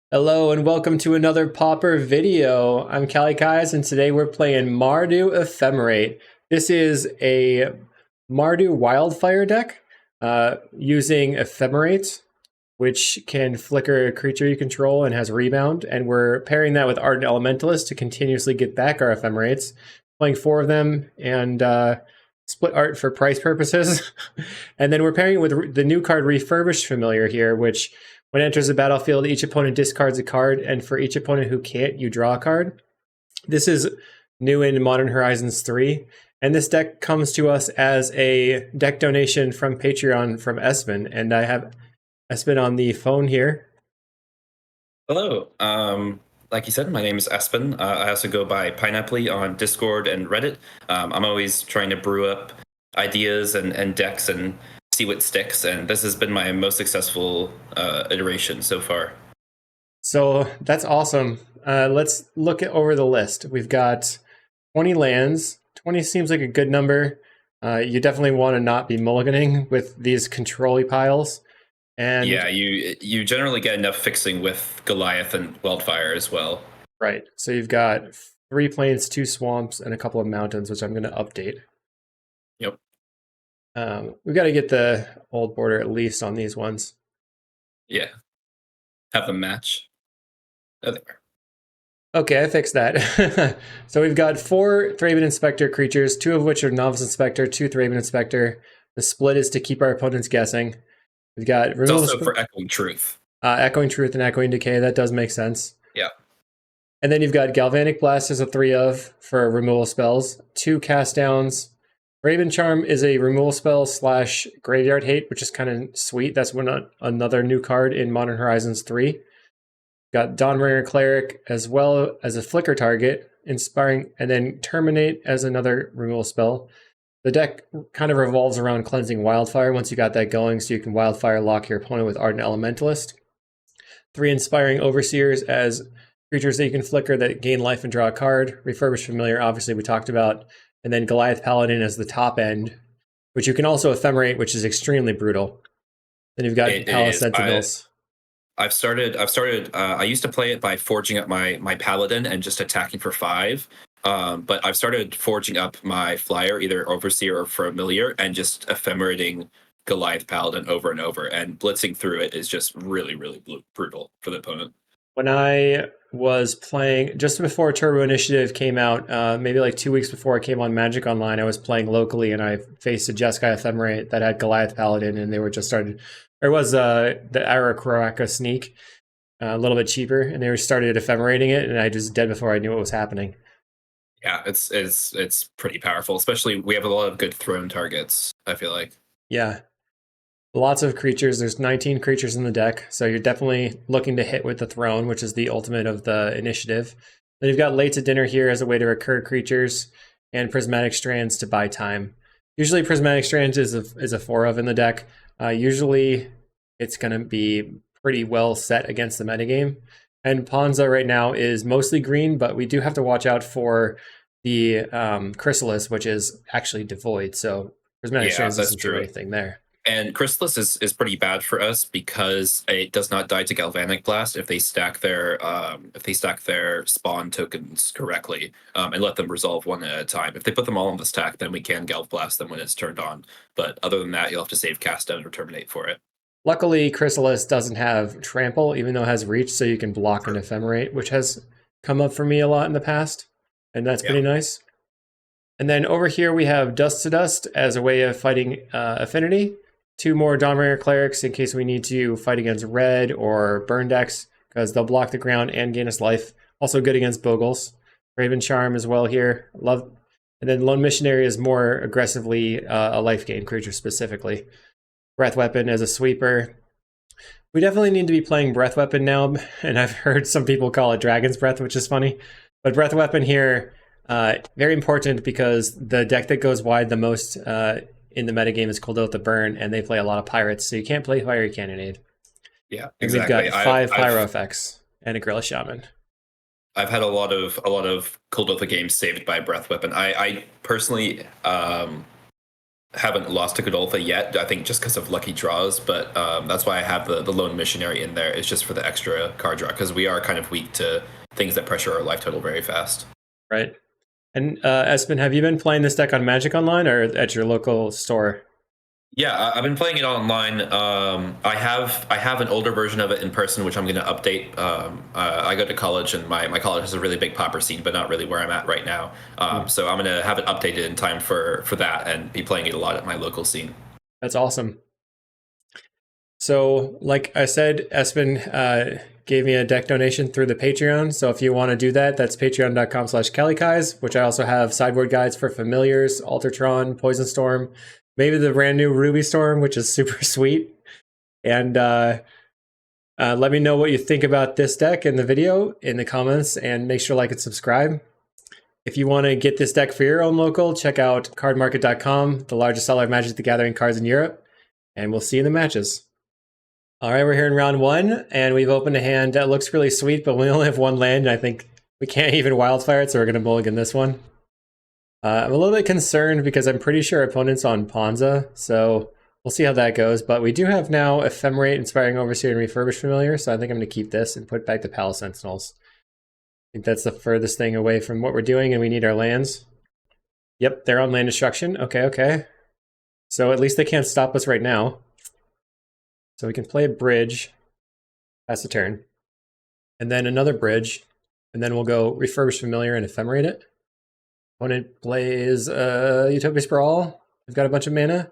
Hello and welcome to another Pauper video. I'm kalikaiz and today we're playing Mardu Ephemerate. This is a Mardu Wildfire deck using Ephemerate, which can flicker a creature you control and has rebound. And we're pairing that with Ardent Elementalist to continuously get back our Ephemerates. Playing 4 of them and split art for price purposes. And then we're pairing it with the new card Refurbished Familiar here, which when it enters the battlefield, each opponent discards a card, and for each opponent who can't, you draw a card. This is new in Modern Horizons 3, and this deck comes to us as a deck donation from Patreon from Espen, and I have Espen on the phone here. Hello. Like you said, my name is Espen. I also go by Pineapple on Discord and Reddit. I'm always trying to brew up ideas and decks and see what sticks, and this has been my most successful iteration so far. So that's awesome. Let's look over the list. We've got 20 lands. 20 seems like a good number. You definitely want to not be mulliganing with these control-y piles. And yeah, you generally get enough fixing with Goliath and Wildfire as well. Right. So you've got 3 plains, 2 swamps, and a couple of mountains, which I'm going to update. Yep. We've got to get the old border at least on these ones. Yeah. Have them match. Oh, there. Okay, I fixed that. So we've got 4 Thraben Inspector creatures, 2 of which are Novice Inspector, 2 Thraben Inspector. The split is to keep our opponents guessing. We've got it's also for Echoing Truth. Echoing Truth and Echoing Decay. That does make sense. Yeah. And then you've got Galvanic Blast as a 3 of for removal spells, 2 cast downs. Raven Charm is a removal spell / graveyard hate, which is kind of sweet. That's another new card in Modern Horizons 3. Got Dawnbringer Cleric as well as a flicker target, inspiring, and then Terminate as another removal spell. The deck kind of revolves around cleansing Wildfire once you got that going, so you can Wildfire lock your opponent with Ardent Elementalist. 3 Inspiring Overseers as creatures that you can flicker that gain life and draw a card. Refurbished Familiar, obviously we talked about. And then Goliath Paladin as the top end, which you can also ephemerate, which is extremely brutal. Then you've got Palace Sentinels. I used to play it by forging up my Paladin and just attacking for 5. But I've started forging up my flyer, either Overseer or Familiar, and just ephemerating Goliath Paladin over and over. And blitzing through it is just really, really brutal for the opponent. When I was playing, just before Turbo Initiative came out, maybe like 2 weeks before I came on Magic Online, I was playing locally and I faced a Jeskai Ephemerate that had Goliath Paladin, and they were just started. There was the Arakaraka Sneak, a little bit cheaper, and they were started ephemerating it, and I just dead before I knew what was happening. Yeah, it's pretty powerful, especially we have a lot of good throne targets, I feel like. Yeah. Lots of creatures. There's 19 creatures in the deck, so you're definitely looking to hit with the throne, which is the ultimate of the initiative. Then you've got Late to Dinner here as a way to recur creatures, and Prismatic Strands to buy time. Usually Prismatic Strands is a 4 of in the deck. Usually it's going to be pretty well set against the metagame. And Ponza right now is mostly green, but we do have to watch out for the Chrysalis, which is actually devoid, so Prismatic Strands doesn't do anything there. And Chrysalis is pretty bad for us because it does not die to Galvanic Blast if they stack their spawn tokens correctly and let them resolve one at a time. If they put them all on the stack, then we can Galv Blast them when it's turned on. But other than that, you'll have to save Cast Down or Terminate for it. Luckily, Chrysalis doesn't have Trample, even though it has Reach, so you can block and Ephemerate, which has come up for me a lot in the past, and that's pretty nice. And then over here we have Dust to Dust as a way of fighting Affinity. 2 more Dawnbringer Clerics in case we need to fight against red or burn decks, because they'll block the ground and gain us life. Also good against Bogles. Raven Charm as well here. Love. And then Lone Missionary is more aggressively a life gain creature specifically. Breath Weapon as a sweeper. We definitely need to be playing Breath Weapon now, and I've heard some people call it Dragon's Breath, which is funny. But Breath Weapon here, very important because the deck that goes wide the most in the metagame is Kuldotha Burn, and they play a lot of pirates, so you can't play Fiery Cannonade. Yeah, exactly. And we've got 5 Pyro effects and a Gorilla Shaman. I've had a lot of Kuldotha games saved by Breath Weapon. I personally haven't lost to Kuldotha yet. I think just because of lucky draws, but that's why I have the lone missionary in there. It's just for the extra card draw because we are kind of weak to things that pressure our life total very fast. Right. And Espen, have you been playing this deck on Magic Online or at your local store? Yeah, I've been playing it online. I have an older version of it in person, which I'm going to update. I go to college, and my college has a really big Pauper scene, but not really where I'm at right now. So I'm going to have it updated in time for that, and be playing it a lot at my local scene. That's awesome. So, like I said, Espen gave me a deck donation through the Patreon. So if you want to do that, that's patreon.com/kalikaiz, which I also have sideboard guides for Familiars, Altertron, Poison Storm, maybe the brand new Ruby Storm, which is super sweet. And let me know what you think about this deck in the video in the comments, and make sure to like and subscribe. If you want to get this deck for your own local, check out cardmarket.com, the largest seller of Magic the Gathering cards in Europe. And we'll see you in the matches. All right, we're here in round 1, and we've opened a hand that looks really sweet, but we only have 1 land, and I think we can't even wildfire it, so we're going to mulligan this one. I'm a little bit concerned because I'm pretty sure our opponent's on Ponza, so we'll see how that goes. But we do have now Ephemerate, Inspiring Overseer, and Refurbished Familiar, so I think I'm going to keep this and put back the Palace Sentinels. I think that's the furthest thing away from what we're doing, and we need our lands. Yep, they're on land destruction. Okay. So at least they can't stop us right now. So we can play a bridge, pass the turn, and then another bridge, and then we'll go Refurbish Familiar and Ephemerate it. Opponent plays Utopia Sprawl. We've got a bunch of mana,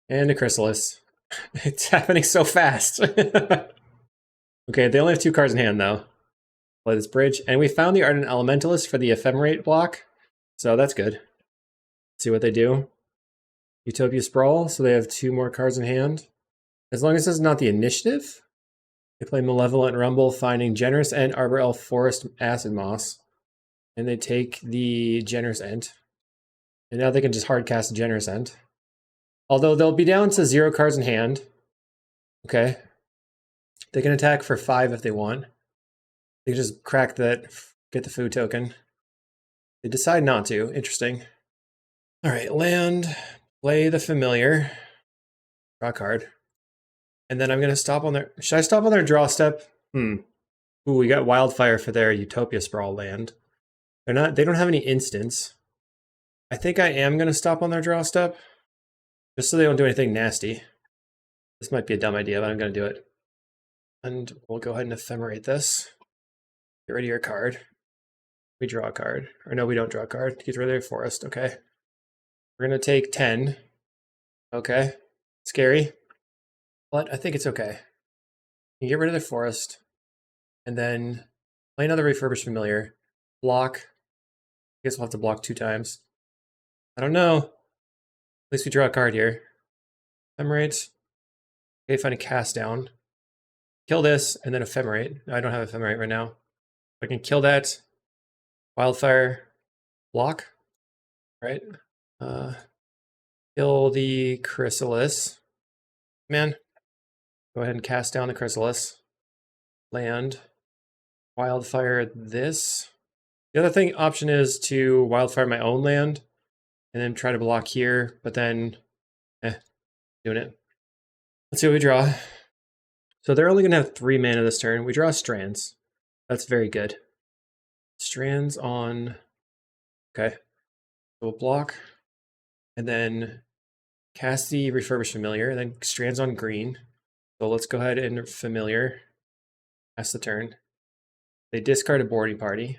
and a Chrysalis. It's happening so fast. Okay, they only have 2 cards in hand, though. Play this bridge, and we found the Ardent Elementalist for the Ephemerate block, so that's good. Let's see what they do. Utopia Sprawl, so they have 2 more cards in hand. As long as this is not the initiative, they play Malevolent Rumble, Finding Generous Ent, Arbor Elf, Forest, Acid Moss, and they take the Generous Ent. And now they can just hard cast Generous Ent. Although they'll be down to 0 cards in hand. Okay. They can attack for 5 if they want. They can just crack that, get the food token. They decide not to. Interesting. All right, land, play the Familiar, draw a card. And then I'm going to stop on their... Should I stop on their draw step? Ooh, we got Wildfire for their Utopia Sprawl land. They don't have any instants. I think I am going to stop on their draw step, just so they don't do anything nasty. This might be a dumb idea, but I'm going to do it. And we'll go ahead and ephemerate this. Get rid of your card. We draw a card. Or no, we don't draw a card. Get rid of your forest. Okay. We're going to take 10. Okay. Scary. But I think it's okay. You get rid of the forest, and then play another Refurbished Familiar. Block. I guess we'll have to block 2 times. I don't know. At least we draw a card here. Ephemerate. Okay, find a cast down. Kill this, and then Ephemerate. I don't have Ephemerate right now. I can kill that. Wildfire. Block. Right. Kill the Chrysalis. Man. Go ahead and cast down the Chrysalis. Land. Wildfire this. The other thing option is to wildfire my own land and then try to block here, but then doing it. Let's see what we draw. So they're only gonna have 3 mana this turn. We draw Strands. That's very good. Strands on, okay. So we'll block and then cast the Refurbished Familiar, and then Strands on green. So let's go ahead and Familiar. Pass the turn. They discard a boarding party.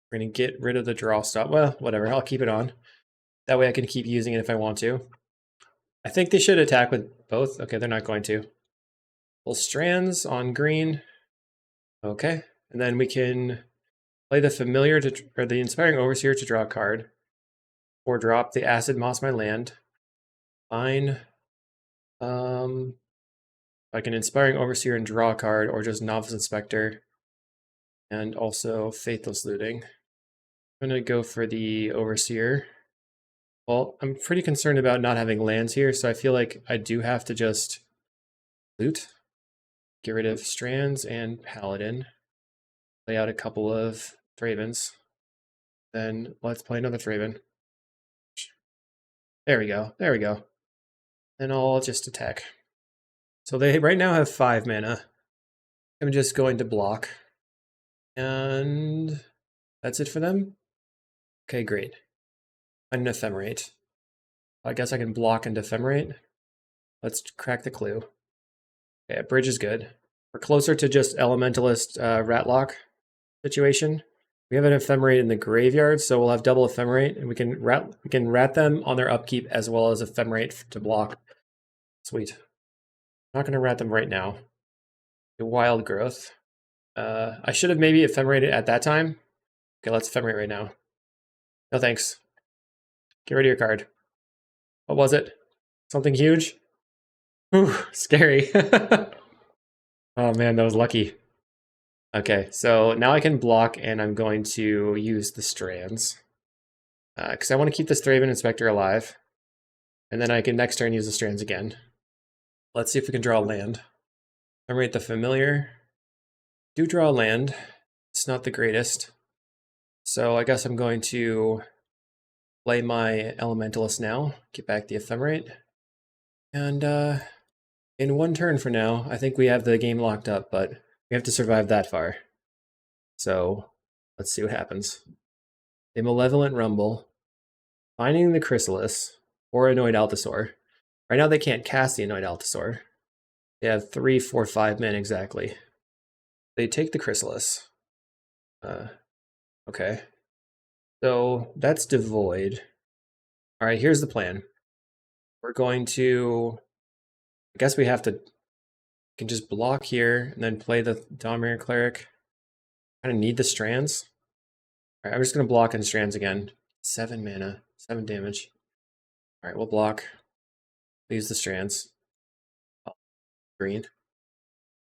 We're going to get rid of the draw stop. Well, whatever. I'll keep it on. That way I can keep using it if I want to. I think they should attack with both. Okay, they're not going to. Pull Strands on green. Okay. And then we can play the Familiar or the Inspiring Overseer to draw a card. Or drop the Acid Moss my land. Fine. I can Inspiring Overseer and draw a card, or just Novice Inspector, and also Faithless Looting. I'm going to go for the Overseer. Well, I'm pretty concerned about not having lands here, so I feel like I do have to just loot. Get rid of Strands and Paladin. Play out a couple of Thravens. Then let's play another Thraven. There we go. There we go. And I'll just attack. So they right now have 5 mana. I'm just going to block. And that's it for them? Okay, great. An ephemerate. I guess I can block and ephemerate. Let's crack the clue. Okay, a bridge is good. We're closer to just elementalist ratlock situation. We have an ephemerate in the graveyard, so we'll have double ephemerate, and we can rat them on their upkeep as well as ephemerate to block. Sweet. I'm not going to rat them right now. The wild growth. I should have maybe ephemerated at that time. Okay, let's ephemerate right now. No thanks. Get rid of your card. What was it? Something huge? Ooh, scary. Oh man, that was lucky. Okay, so now I can block and I'm going to use the strands. Because I want to keep this Thraben Inspector alive. And then I can next turn use the strands again. Let's see if we can draw a land. Ephemerate the familiar. Do draw a land. It's not the greatest. So I guess I'm going to play my Elementalist now. Get back the ephemerate. And in one turn for now, I think we have the game locked up, but we have to survive that far. So let's see what happens. A Malevolent Rumble. Finding the Chrysalis or Annoyed Altasaur. Right now they can't cast the Annoyed Altasaur. They have 3, 4, 5 men exactly. They take the Chrysalis. Okay. So that's devoid. Alright, here's the plan. We're going to... I guess we have to... can just block here and then play the Dawnbringer Cleric. Kind of need the strands. Alright, I'm just going to block in strands again. 7 mana, 7 damage. Alright, we'll block. Use the strands. Oh, green.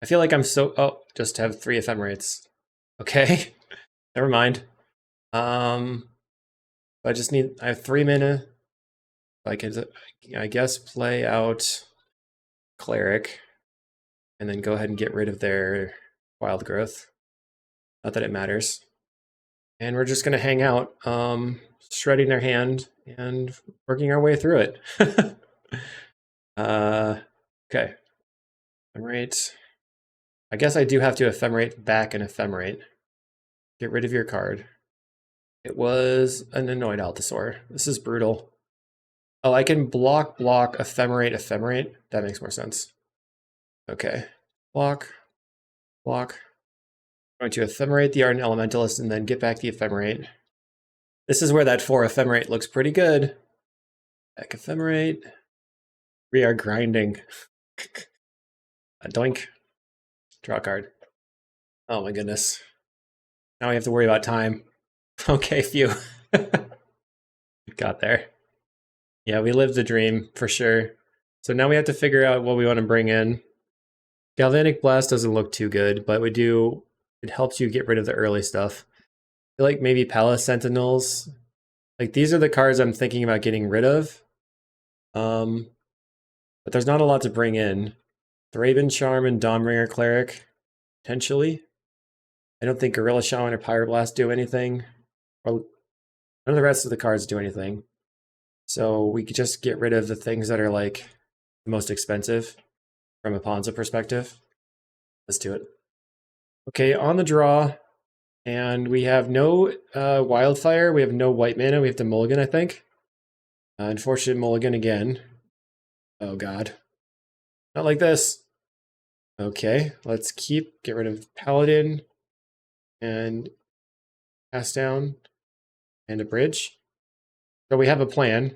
I feel like I'm so... oh, just have 3 ephemerates. Okay. Never mind. I just need... I have 3 mana. I can, I guess, play out Cleric. And then go ahead and get rid of their wild growth. Not that it matters. And we're just going to hang out, shredding their hand and working our way through it. Okay. Ephemerate. I guess I do have to ephemerate back an ephemerate. Get rid of your card. It was an Annoyed Altasaur. This is brutal. Oh, I can block, ephemerate, ephemerate. That makes more sense. Okay. Block. I'm going to ephemerate the Ardent Elementalist and then get back the ephemerate. This is where that 4 ephemerate looks pretty good. Back ephemerate. We are grinding. A doink. Draw a card. Oh my goodness. Now we have to worry about time. Okay, phew. Got there. Yeah, we lived the dream for sure. So now we have to figure out what we want to bring in. Galvanic Blast doesn't look too good, but we do... it helps you get rid of the early stuff. I feel like maybe Palace Sentinels. Like, these are the cards I'm thinking about getting rid of. But there's not a lot to bring in. Thraben Charm and Dawnbringer Cleric, potentially. I don't think Gorilla Shaman or Pyroblast do anything. Or none of the rest of the cards do anything. So we could just get rid of the things that are, like, the most expensive from a Ponza perspective. Let's do it. Okay, on the draw, and we have no Wildfire, we have no white mana, we have to mulligan, I think. Unfortunate mulligan again. Oh god. Not like this. Okay, let's get rid of Paladin, and pass down, and a bridge. So we have a plan.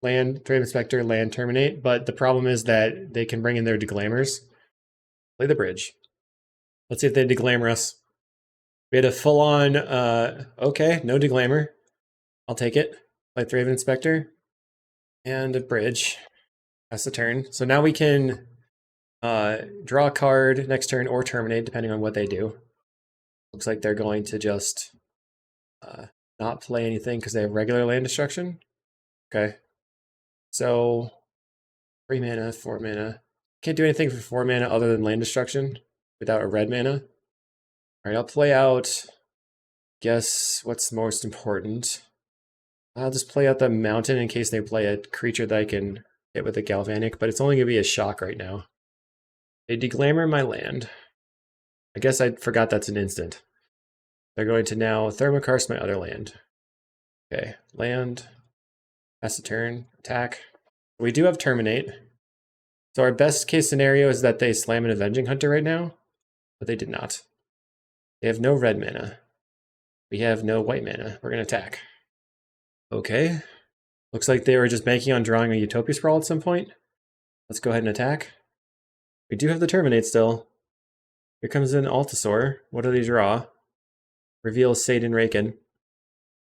Land, Thraben Inspector, land, terminate, but the problem is that they can bring in their Deglaimers. Play the bridge. Let's see if they Deglaimor us. We had a full-on, okay, no Deglaimor. I'll take it. Play Thraben Inspector. And a bridge. That's the turn. So now we can draw a card next turn or terminate, depending on what they do. Looks like they're going to just not play anything because they have regular land destruction. Okay. So 3 mana, 4 mana. Can't do anything for 4 mana other than land destruction without a red mana. Alright, I'll play out, guess what's most important. I'll just play out the mountain in case they play a creature that I can hit with a galvanic, but it's only going to be a shock right now. They deglamour my land. I guess I forgot that's an instant. They're going to now thermokarst my other land. Okay, land. Pass the turn. Attack. We do have terminate. So our best case scenario is that they slam an Avenging Hunter right now, but they did not. They have no red mana. We have no white mana. We're going to attack. Okay. Looks like they were just banking on drawing a Utopia Sprawl at some point. Let's go ahead and attack. We do have the terminate still. Here comes an Altasaur. What do they draw? Reveal Satan Raken.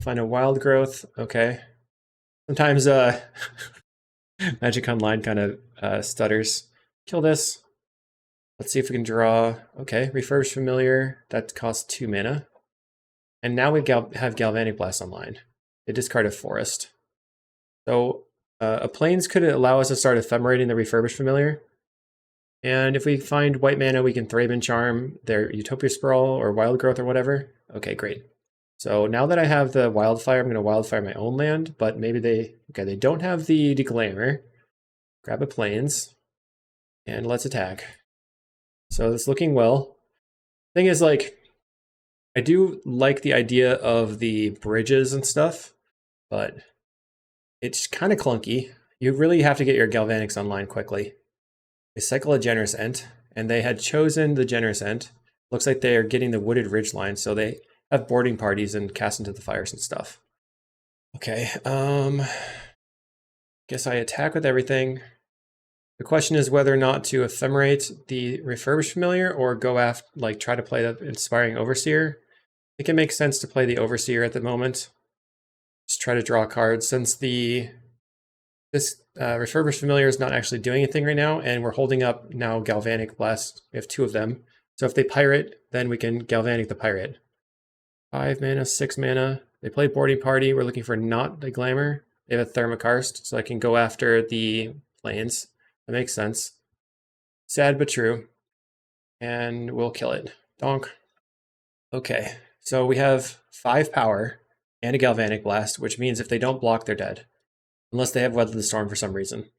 Find a wild growth. Okay. Sometimes Magic Online kind of stutters. Kill this. Let's see if we can draw. Okay, Refurbished Familiar. That costs 2 mana. And now we have Galvanic Blast online. They discard a Forest. So a Plains could allow us to start ephemerating the Refurbished Familiar. And if we find white mana, we can Thraben Charm their Utopia Sprawl or Wild Growth or whatever. Okay, great. So now that I have the Wildfire, I'm going to Wildfire my own land, but maybe they don't have the Deglamour. Grab a Plains, and let's attack. So it's looking well. Thing is, like, I do like the idea of the bridges and stuff, but it's kind of clunky. You really have to get your Galvanics online quickly. They cycle a Generous Ent, and they had chosen the Generous Ent. Looks like they are getting the Wooded Ridgeline, so they have boarding parties and cast into the fires and stuff. Okay, guess I attack with everything. The question is whether or not to ephemerate the Refurbished Familiar or go after, like, try to play the Inspiring Overseer. I think it makes sense to play the Overseer at the moment. Just try to draw cards since this Refurbished Familiar is not actually doing anything right now, and we're holding up now Galvanic Blast. We have 2 of them. So if they pirate, then we can Galvanic the pirate. 5 mana, 6 mana. They play Boarding Party. We're looking for not the Glamour. They have a Thermokarst, so I can go after the Plains. That makes sense. Sad but true. And we'll kill it. Donk. Okay, so we have 5 power and a Galvanic Blast, which means if they don't block, they're dead. Unless they have Weather the Storm for some reason.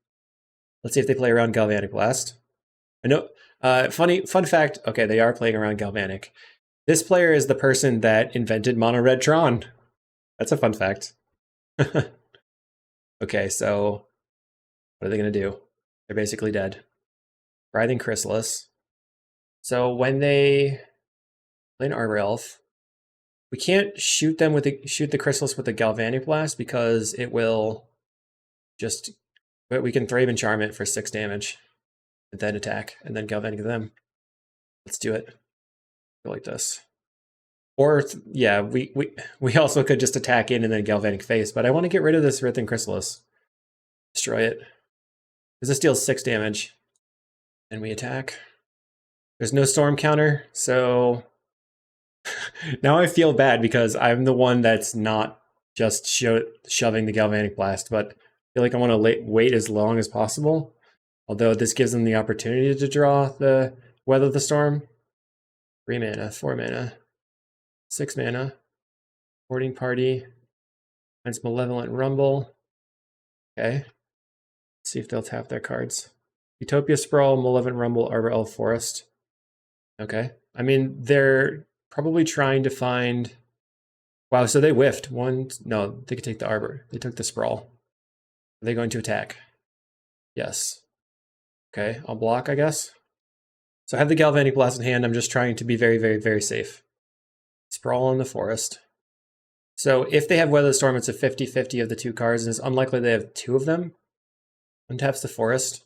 Let's see if they play around Galvanic Blast. I know. Fun fact. Okay, they are playing around Galvanic. This player is the person that invented Mono Red Tron. That's a fun fact. Okay, so what are they going to do? They're basically dead. Writhing Chrysalis. So when they play an Arbor Elf, we can't shoot the Chrysalis with the Galvanic Blast because it will just. But we can Thraben Charm it for 6 damage, and then attack, and then Galvanic them. Let's do it. Go like this. Or yeah, we also could just attack in and then Galvanic Face, but I want to get rid of this Writhing Chrysalis. Destroy it. Because this deals 6 damage. And we attack. There's no storm counter, so now I feel bad because I'm the one that's not just shoving the Galvanic Blast, but I feel like I want to wait as long as possible. Although this gives them the opportunity to draw the Weather the Storm. 3 mana, 4 mana, 6 mana. Boarding Party. Finds Malevolent Rumble. Okay. Let's see if they'll tap their cards. Utopia Sprawl, Malevolent Rumble, Arbor Elf Forest. Okay. I mean, they're probably trying to find. Wow, so they whiffed. No, they could take the Arbor. They took the Sprawl. Are they going to attack? Yes. Okay, I'll block, I guess. So I have the Galvanic Blast in hand. I'm just trying to be very, very, very safe. Sprawl in the Forest. So if they have Weather the Storm, it's a 50-50 of the 2 cards, and it's unlikely they have 2 of them. Untaps the Forest.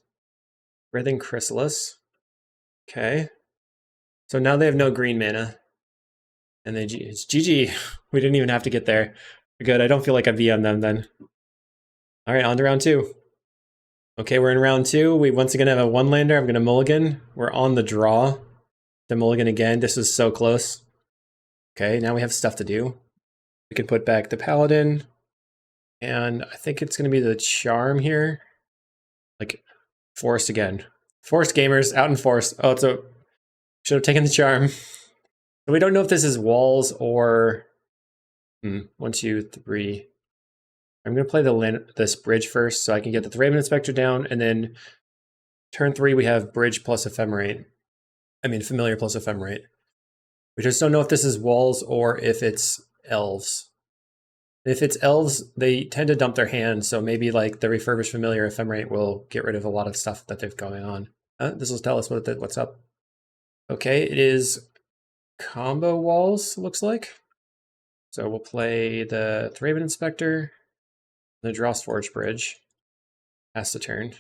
Writhing Chrysalis. Okay. So now they have no green mana. And it's GG. We didn't even have to get there. Good, I don't feel like I VM'd them then. Alright, on to round 2. Okay, we're in round 2. We once again have a 1-lander. I'm going to mulligan. We're on the draw. The mulligan again. This is so close. Okay, now we have stuff to do. We can put back the Paladin. And I think it's going to be the Charm here. Like, Forest again. Forest gamers, out in Forest. Oh, should have taken the Charm. We don't know if this is walls or 1, 2, 3. I'm going to play this bridge first so I can get the Thraben Inspector down, and then turn 3 we have bridge plus ephemerate. I mean familiar plus ephemerate. We just don't know if this is walls or if it's elves. If it's elves, they tend to dump their hand, so maybe like the refurbished familiar ephemerate will get rid of a lot of stuff that they've going on. This will tell us what's up. Okay, it is combo walls, looks like. So we'll play the Thraben Inspector, the Drostforge Bridge. Pass the turn.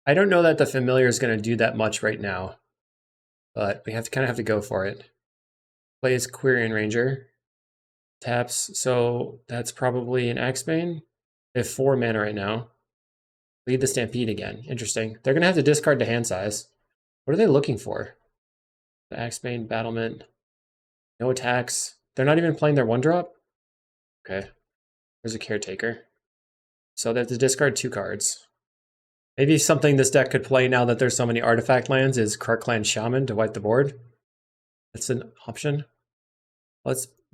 I don't know that the familiar is going to do that much right now, but we have to kind of have to go for it. Plays Quirion Ranger. Taps, so that's probably an Axebane. They have 4 mana right now. Lead the Stampede again. Interesting. They're going to have to discard to hand size. What are they looking for? The Axebane, Battlement. No attacks. They're not even playing their 1-drop? Okay. There's a Caretaker. So they have to discard 2 cards. Maybe something this deck could play now that there's so many artifact lands is Krark-Clan Shaman to wipe the board. That's an option.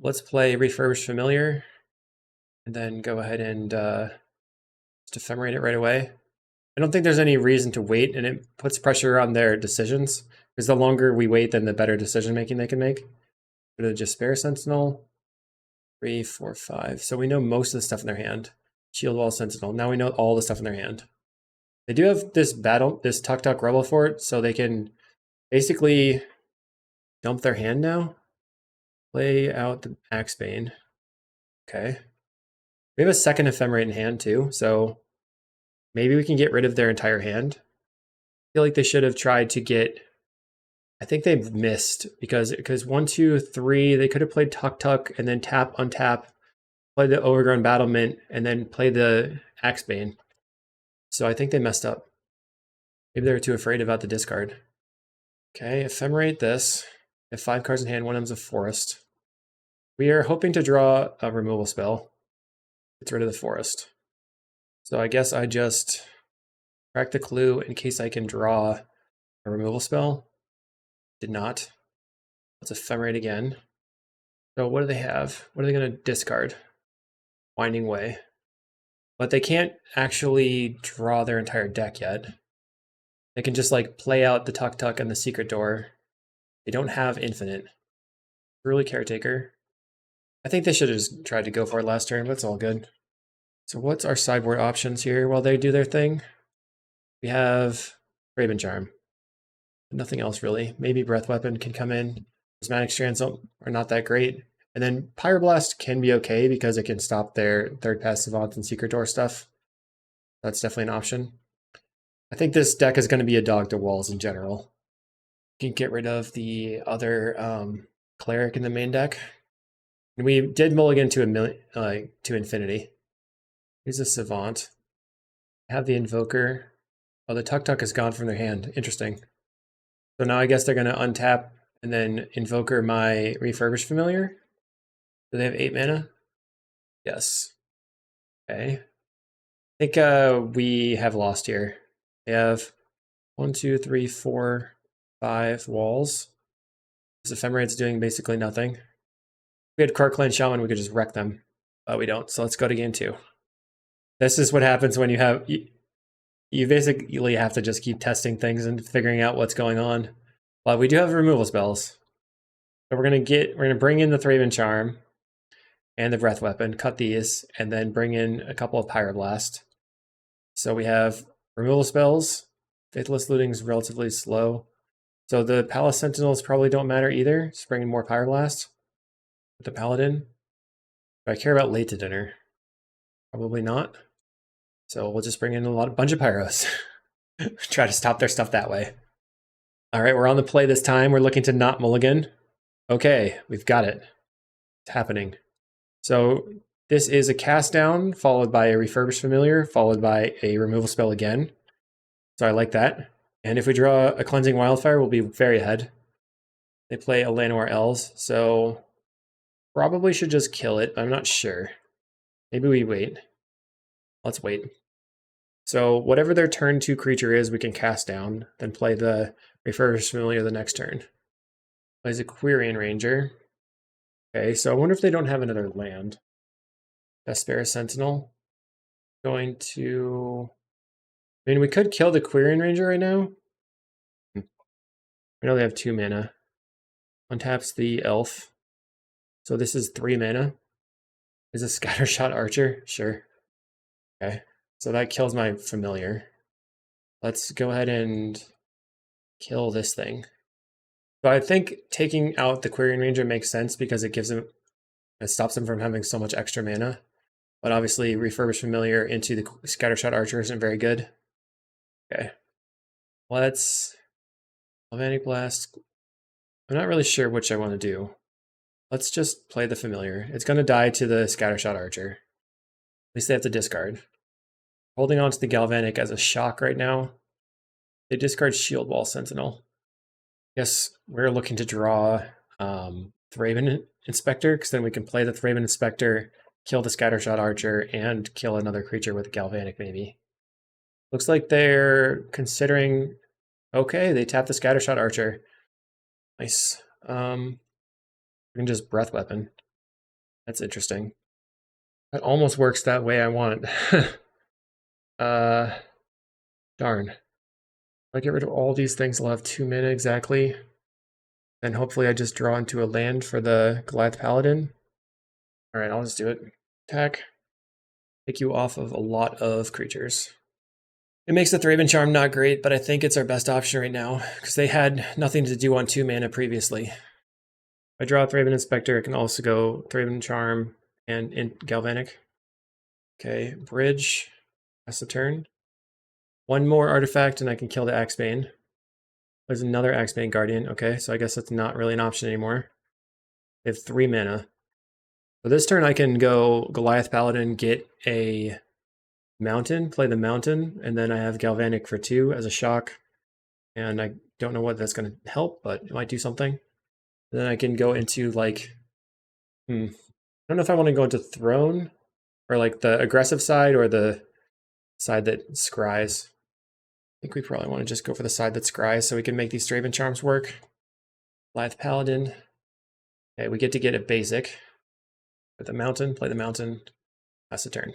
Let's play Refurbished Familiar, and then go ahead and just ephemerate it right away. I don't think there's any reason to wait, and it puts pressure on their decisions, because the longer we wait, then the better decision making they can make. Go to Despair Sentinel, 3, 4, 5. So we know most of the stuff in their hand. Shield Wall Sentinel. Now we know all the stuff in their hand. They do have this Tuk Tuk Rebel Fort, so they can basically dump their hand now. Play out the Axebane. Okay. We have a second Ephemerate in hand too, so maybe we can get rid of their entire hand. I feel like they should have tried to get... I think they've missed because 1, 2, 3, they could have played Tuk Tuk and then tap, untap, play the Overgrown Battlement, and then play the Axebane. So I think they messed up. Maybe they were too afraid about the discard. Okay, Ephemerate this. We have 5 cards in hand, one of them's a forest. We are hoping to draw a removal spell. Gets rid of the forest. So I guess I just crack the clue in case I can draw a removal spell. Did not. Let's ephemerate again. So what do they have? What are they going to discard? Winding Way. But they can't actually draw their entire deck yet. They can just like play out the Tuk Tuk and the Secret Door. They don't have infinite. Early Caretaker. I think they should have just tried to go for it last turn, but it's all good. So what's our sideboard options here while they do their thing? We have Raven Charm. Nothing else really. Maybe Breath Weapon can come in. Prismatic Strands are not that great. And then Pyroblast can be okay because it can stop their Third Pass Savant and Secret Door stuff. That's definitely an option. I think this deck is going to be a dog to walls in general. You can get rid of the other Cleric in the main deck. And we did mulligan to infinity. Here's a Savant. I have the Invoker. Oh, the Tuk Tuk is gone from their hand. Interesting. So now I guess they're going to untap and then Invoker my Refurbished Familiar. Do they have 8 mana? Yes. Okay. I think we have lost here. They have 1, 2, 3, 4, 5 walls. This Ephemerate's doing basically nothing. If we had Krark-Clan Shaman, we could just wreck them. But we don't, so let's go to game 2. This is what happens when you have... You basically have to just keep testing things and figuring out what's going on. But we do have removal spells. So we're gonna bring in the Thraben Charm and the Breath Weapon, cut these, and then bring in a couple of Pyroblast. So we have removal spells. Faithless Looting is relatively slow. So the Palace Sentinels probably don't matter either. Just bring in more Pyroblast with the Paladin. Do I care about late to dinner? Probably not. So we'll just bring in a bunch of Pyros. Try to stop their stuff that way. All right, we're on the play this time. We're looking to not mulligan. Okay, we've got it. It's happening. So this is a cast down, followed by a Refurbished Familiar, followed by a removal spell again. So I like that. And if we draw a Cleansing Wildfire, we'll be very ahead. They play a Llanowar Elves, so probably should just kill it. I'm not sure. Maybe we wait. Let's wait. So whatever their turn 2 creature is, we can cast down, then play the Refurbished Familiar the next turn. Plays a Quirion Ranger. Okay, so I wonder if they don't have another land. Despair Sentinel. Going to... I mean, we could kill the Quirion Ranger right now. We only have 2 mana. Untaps the elf. So this is 3 mana. Is a Scattershot Archer? Sure. Okay. So that kills my familiar. Let's go ahead and kill this thing. So I think taking out the Quirion Ranger makes sense because it gives him, it stops him from having so much extra mana. But obviously, Refurbished Familiar into the Scattershot Archer isn't very good. Okay. Let's... Galvanic Blast. I'm not really sure which I want to do. Let's just play the Familiar. It's going to die to the Scattershot Archer. At least they have to discard. Holding on to the Galvanic as a shock right now. They discard Shield Wall Sentinel. Guess we're looking to draw Thraben Inspector, because then we can play the Thraben Inspector, kill the Scattershot Archer, and kill another creature with Galvanic, maybe. Looks like they're considering... Okay, they tap the Scattershot Archer. Nice. We can just Breath Weapon. That's interesting. That almost works that way I want it. Darn. If I get rid of all these things, I'll have 2 mana exactly. Then hopefully I just draw into a land for the Goliath Paladin. Alright, I'll just do it. Attack. Take you off of a lot of creatures. It makes the Thraben Charm not great, but I think it's our best option right now, because they had nothing to do on 2 mana previously. If I draw a Thraben Inspector, it can also go Thraben Charm and Galvanic. Okay, Bridge. That's the turn. 1 more artifact and I can kill the Axebane. There's another Axebane Guardian. Okay, so I guess that's not really an option anymore. They have 3 mana. So this turn I can go Goliath Paladin, get a Mountain, play the Mountain, and then I have Galvanic for 2 as a shock. And I don't know what that's going to help, but it might do something. And then I can go into like... I don't know if I want to go into Throne, or like the aggressive side, or the side that scries. I think we probably want to just go for the side that scries so we can make these Thraben Charms work. Goliath Paladin. Okay, we get to get a basic. With the Mountain, play the Mountain. That's the turn.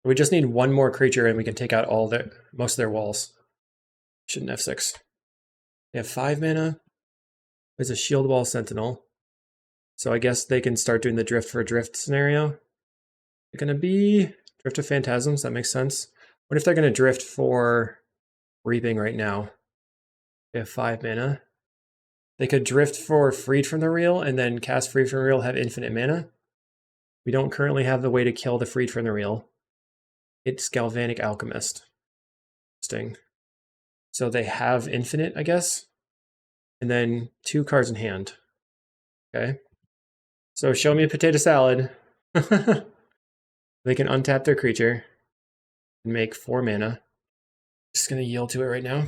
We just need 1 more creature and we can take out most of their walls. Shouldn't have 6. They have 5 mana. There's a Shield Wall Sentinel. So I guess they can start doing the Drift for Drift scenario. They're going to be Drift of Phantasms, that makes sense. What if they're going to drift for Reaping right now? They have 5 mana. They could drift for Freed from the Real and then cast Freed from the Real, have infinite mana. We don't currently have the way to kill the Freed from the Real. It's Galvanic Alchemist. Interesting. So they have infinite, I guess. And then 2 cards in hand. Okay. So show me a potato salad. They can untap their creature and make 4 mana. Just gonna yield to it right now.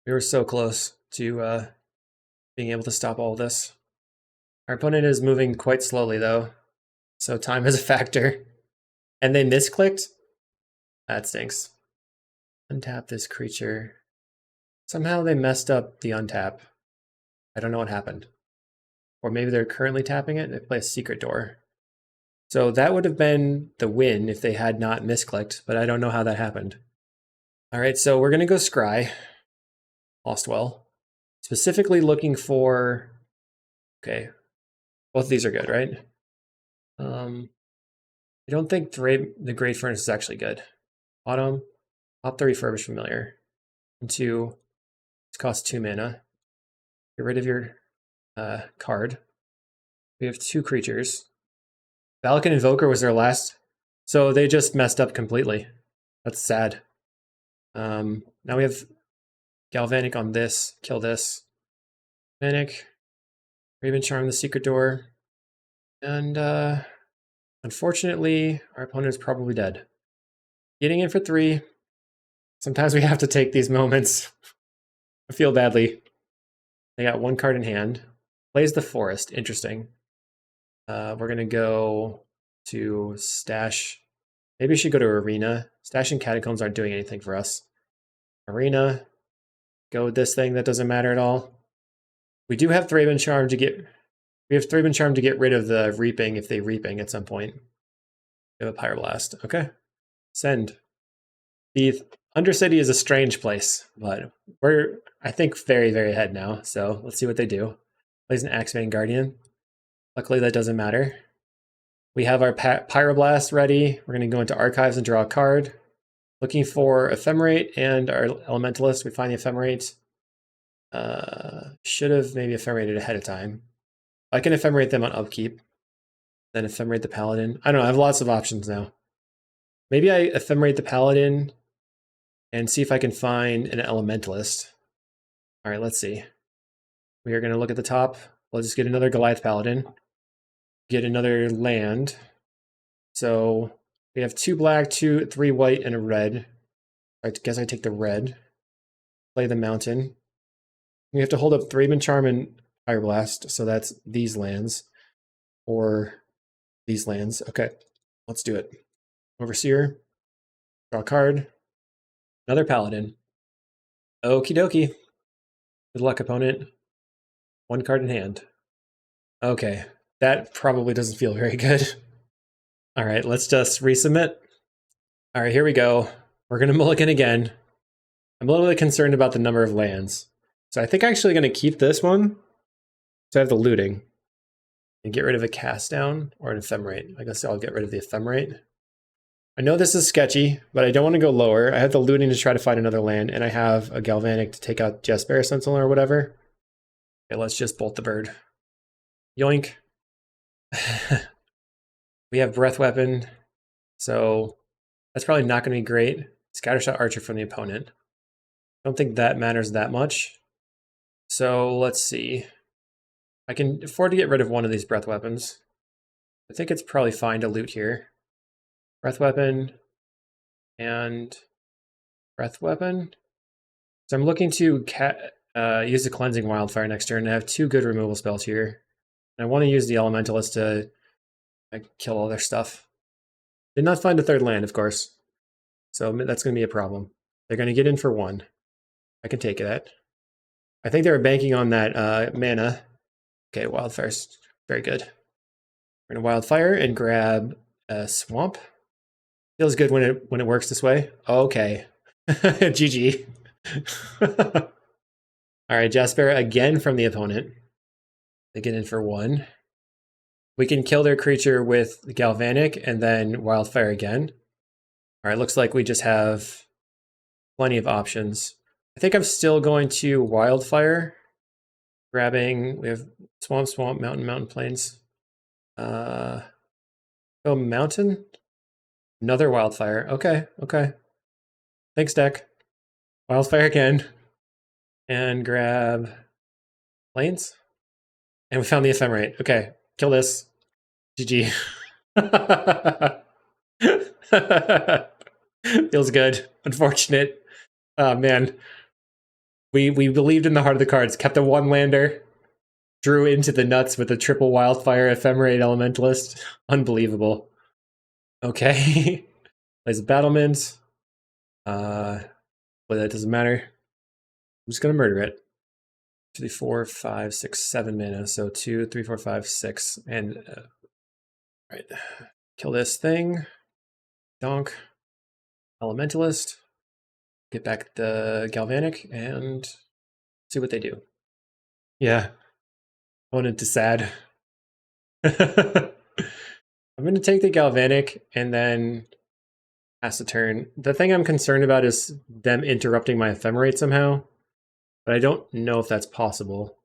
We were so close to being able to stop all this. Our opponent is moving quite slowly though, so time is a factor. And they misclicked? That stinks. Untap this creature. Somehow they messed up the untap. I don't know what happened. Or maybe they're currently tapping it. They play a Secret Door. So that would have been the win if they had not misclicked, but I don't know how that happened. All right, so we're going to go Scry. Lost well. Specifically looking for... Okay. Both of these are good, right? I don't think the Great Furnace is actually good. Bottom. Top the Refurbished Familiar. And 2. This costs 2 mana. Get rid of your card. We have 2 creatures. Valakut Invoker was their last. So they just messed up completely. That's sad. Now we have Galvanic on this. Kill this. Galvanic. Raven Charm the Secret Door. And unfortunately, our opponent is probably dead. Getting in for 3. Sometimes we have to take these moments. I feel badly. They got 1 card in hand. Plays the Forest. Interesting. We're going to go to Stash. Maybe we should go to Arena. Stash and Catacombs aren't doing anything for us. Arena. Go with this thing that doesn't matter at all. We do have Thraben Charm to get... We have Thraben Charm to get rid of the Reaping if they Reaping at some point. We have a Pyroblast. Okay. Send. The Undercity is a strange place, but we're, I think, very, very ahead now. So let's see what they do. Plays an Axebane Guardian. Luckily, that doesn't matter. We have our Pyroblast ready. We're going to go into Archives and draw a card. Looking for Ephemerate and our Elementalist. We find the Ephemerate. Should have maybe Ephemerated ahead of time. I can Ephemerate them on upkeep. Then Ephemerate the Paladin. I don't know, I have lots of options now. Maybe I Ephemerate the Paladin and see if I can find an Elementalist. All right, let's see. We are going to look at the top. We'll just get another Goliath Paladin. Get another land. So we have 2 black, 3 white, and a red. I guess I take the red. Play the mountain. We have to hold up Thraben Charm and Pyroblast, so that's these lands. Or these lands. Okay, let's do it. Overseer. Draw a card. Another Paladin. Okie dokie. Good luck, opponent. 1 card in hand. Okay, that probably doesn't feel very good. All right, let's just resubmit. All right, here we go. We're going to mulligan again. I'm a little bit concerned about the number of lands. So I think I'm actually going to keep this one. So I have the looting. And get rid of a cast down or an ephemerate. I guess I'll get rid of the ephemerate. I know this is sketchy, but I don't want to go lower. I have the looting to try to find another land, and I have a galvanic to take out Jesper Sentinel or whatever. Okay, let's just bolt the bird. Yoink. We have Breath Weapon, so that's probably not going to be great. Scattershot Archer from the opponent. I don't think that matters that much. So let's see. I can afford to get rid of one of these Breath Weapons. I think it's probably fine to loot here. Breath Weapon and Breath Weapon. So I'm looking to use the Cleansing Wildfire next turn and have 2 good removal spells here. And I want to use the Elementalist to kill all their stuff. Did not find a 3rd land, of course. So that's going to be a problem. They're going to get in for 1. I can take that. I think they were banking on that mana. Okay, Wildfire's very good. We're going to Wildfire and grab a Swamp. Feels good when it works this way. Okay. GG. All right, Jasper again from the opponent. They get in for 1. We can kill their creature with the Galvanic and then Wildfire again. All right, looks like we just have plenty of options. I think I'm still going to Wildfire. Grabbing, we have Swamp, Swamp, Mountain, Mountain, Plains. Go Mountain. Another Wildfire. Okay, okay. Thanks, deck. Wildfire again. And grab Plains. And we found the Ephemerate. Okay, kill this. GG. Feels good. Unfortunate. Oh, man. We believed in the heart of the cards. Kept a 1-lander. Drew into the nuts with a triple Wildfire Ephemerate Elementalist. Unbelievable. Okay. Plays a Battlement. But that doesn't matter. I'm just going to murder it. 2, 4, 5, 6, 7 mana. So 2, 3, 4, 5, 6. And, right. Kill this thing. Donk. Elementalist. Get back the Galvanic and see what they do. Yeah. Opponent is sad. I'm going to take the Galvanic and then pass the turn. The thing I'm concerned about is them interrupting my Ephemerate somehow, but I don't know if that's possible.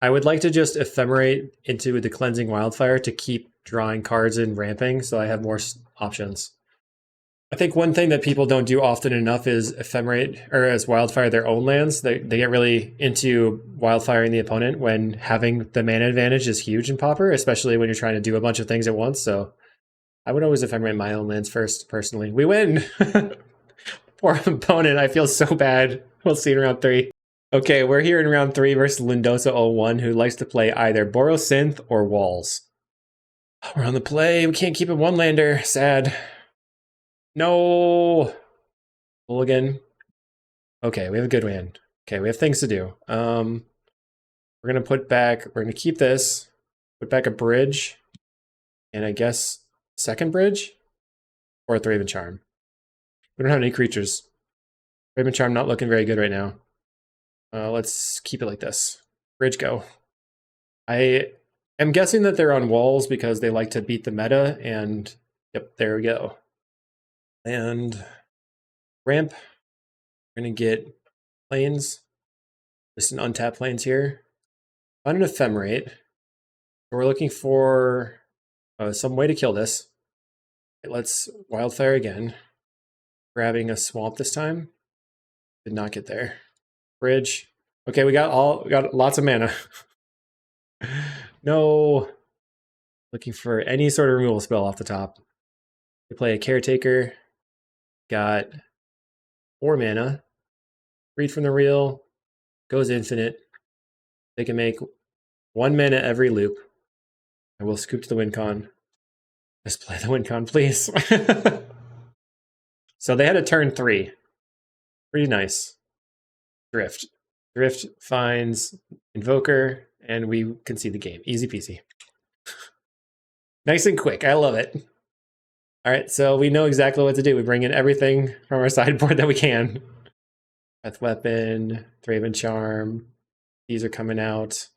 I would like to just Ephemerate into the Cleansing Wildfire to keep drawing cards and ramping so I have more options. I think one thing that people don't do often enough is Ephemerate, or as Wildfire their own lands. They get really into Wildfiring the opponent when having the mana advantage is huge in Pauper, especially when you're trying to do a bunch of things at once. So I would always Ephemerate my own lands first, personally. We win! Poor opponent, I feel so bad. We'll see in round 3. Okay, we're here in round 3 versus Lindosa 01, who likes to play either Boros Synth or Walls. We're on the play. We can't keep a 1-lander. Sad. No! Mulligan. Okay, we have a good hand. Okay, we have things to do. We're gonna we're gonna keep this, put back a bridge, and I guess second bridge? Or a Thraben Charm. We don't have any creatures. Raven Charm not looking very good right now. Let's keep it like this. Bridge go. I am guessing that they're on walls because they like to beat the meta, and yep, there we go. And ramp. We're gonna get planes. Just an untapped planes here. Find an ephemerate. We're looking for some way to kill this. Okay, let's wildfire again. Grabbing a swamp this time. Did not get there. Bridge. Okay, we got lots of mana. No. Looking for any sort of removal spell off the top. We play a caretaker. Got 4 mana. Read from the reel. Goes infinite. They can make 1 mana every loop. I will scoop to the win con. Just play the win con, please. So they had a turn 3. Pretty nice. Drift. Drift finds Invoker, and we concede the game. Easy peasy. Nice and quick. I love it. All right, so we know exactly what to do. We bring in everything from our sideboard that we can. Breath Weapon, Raven Charm. These are coming out.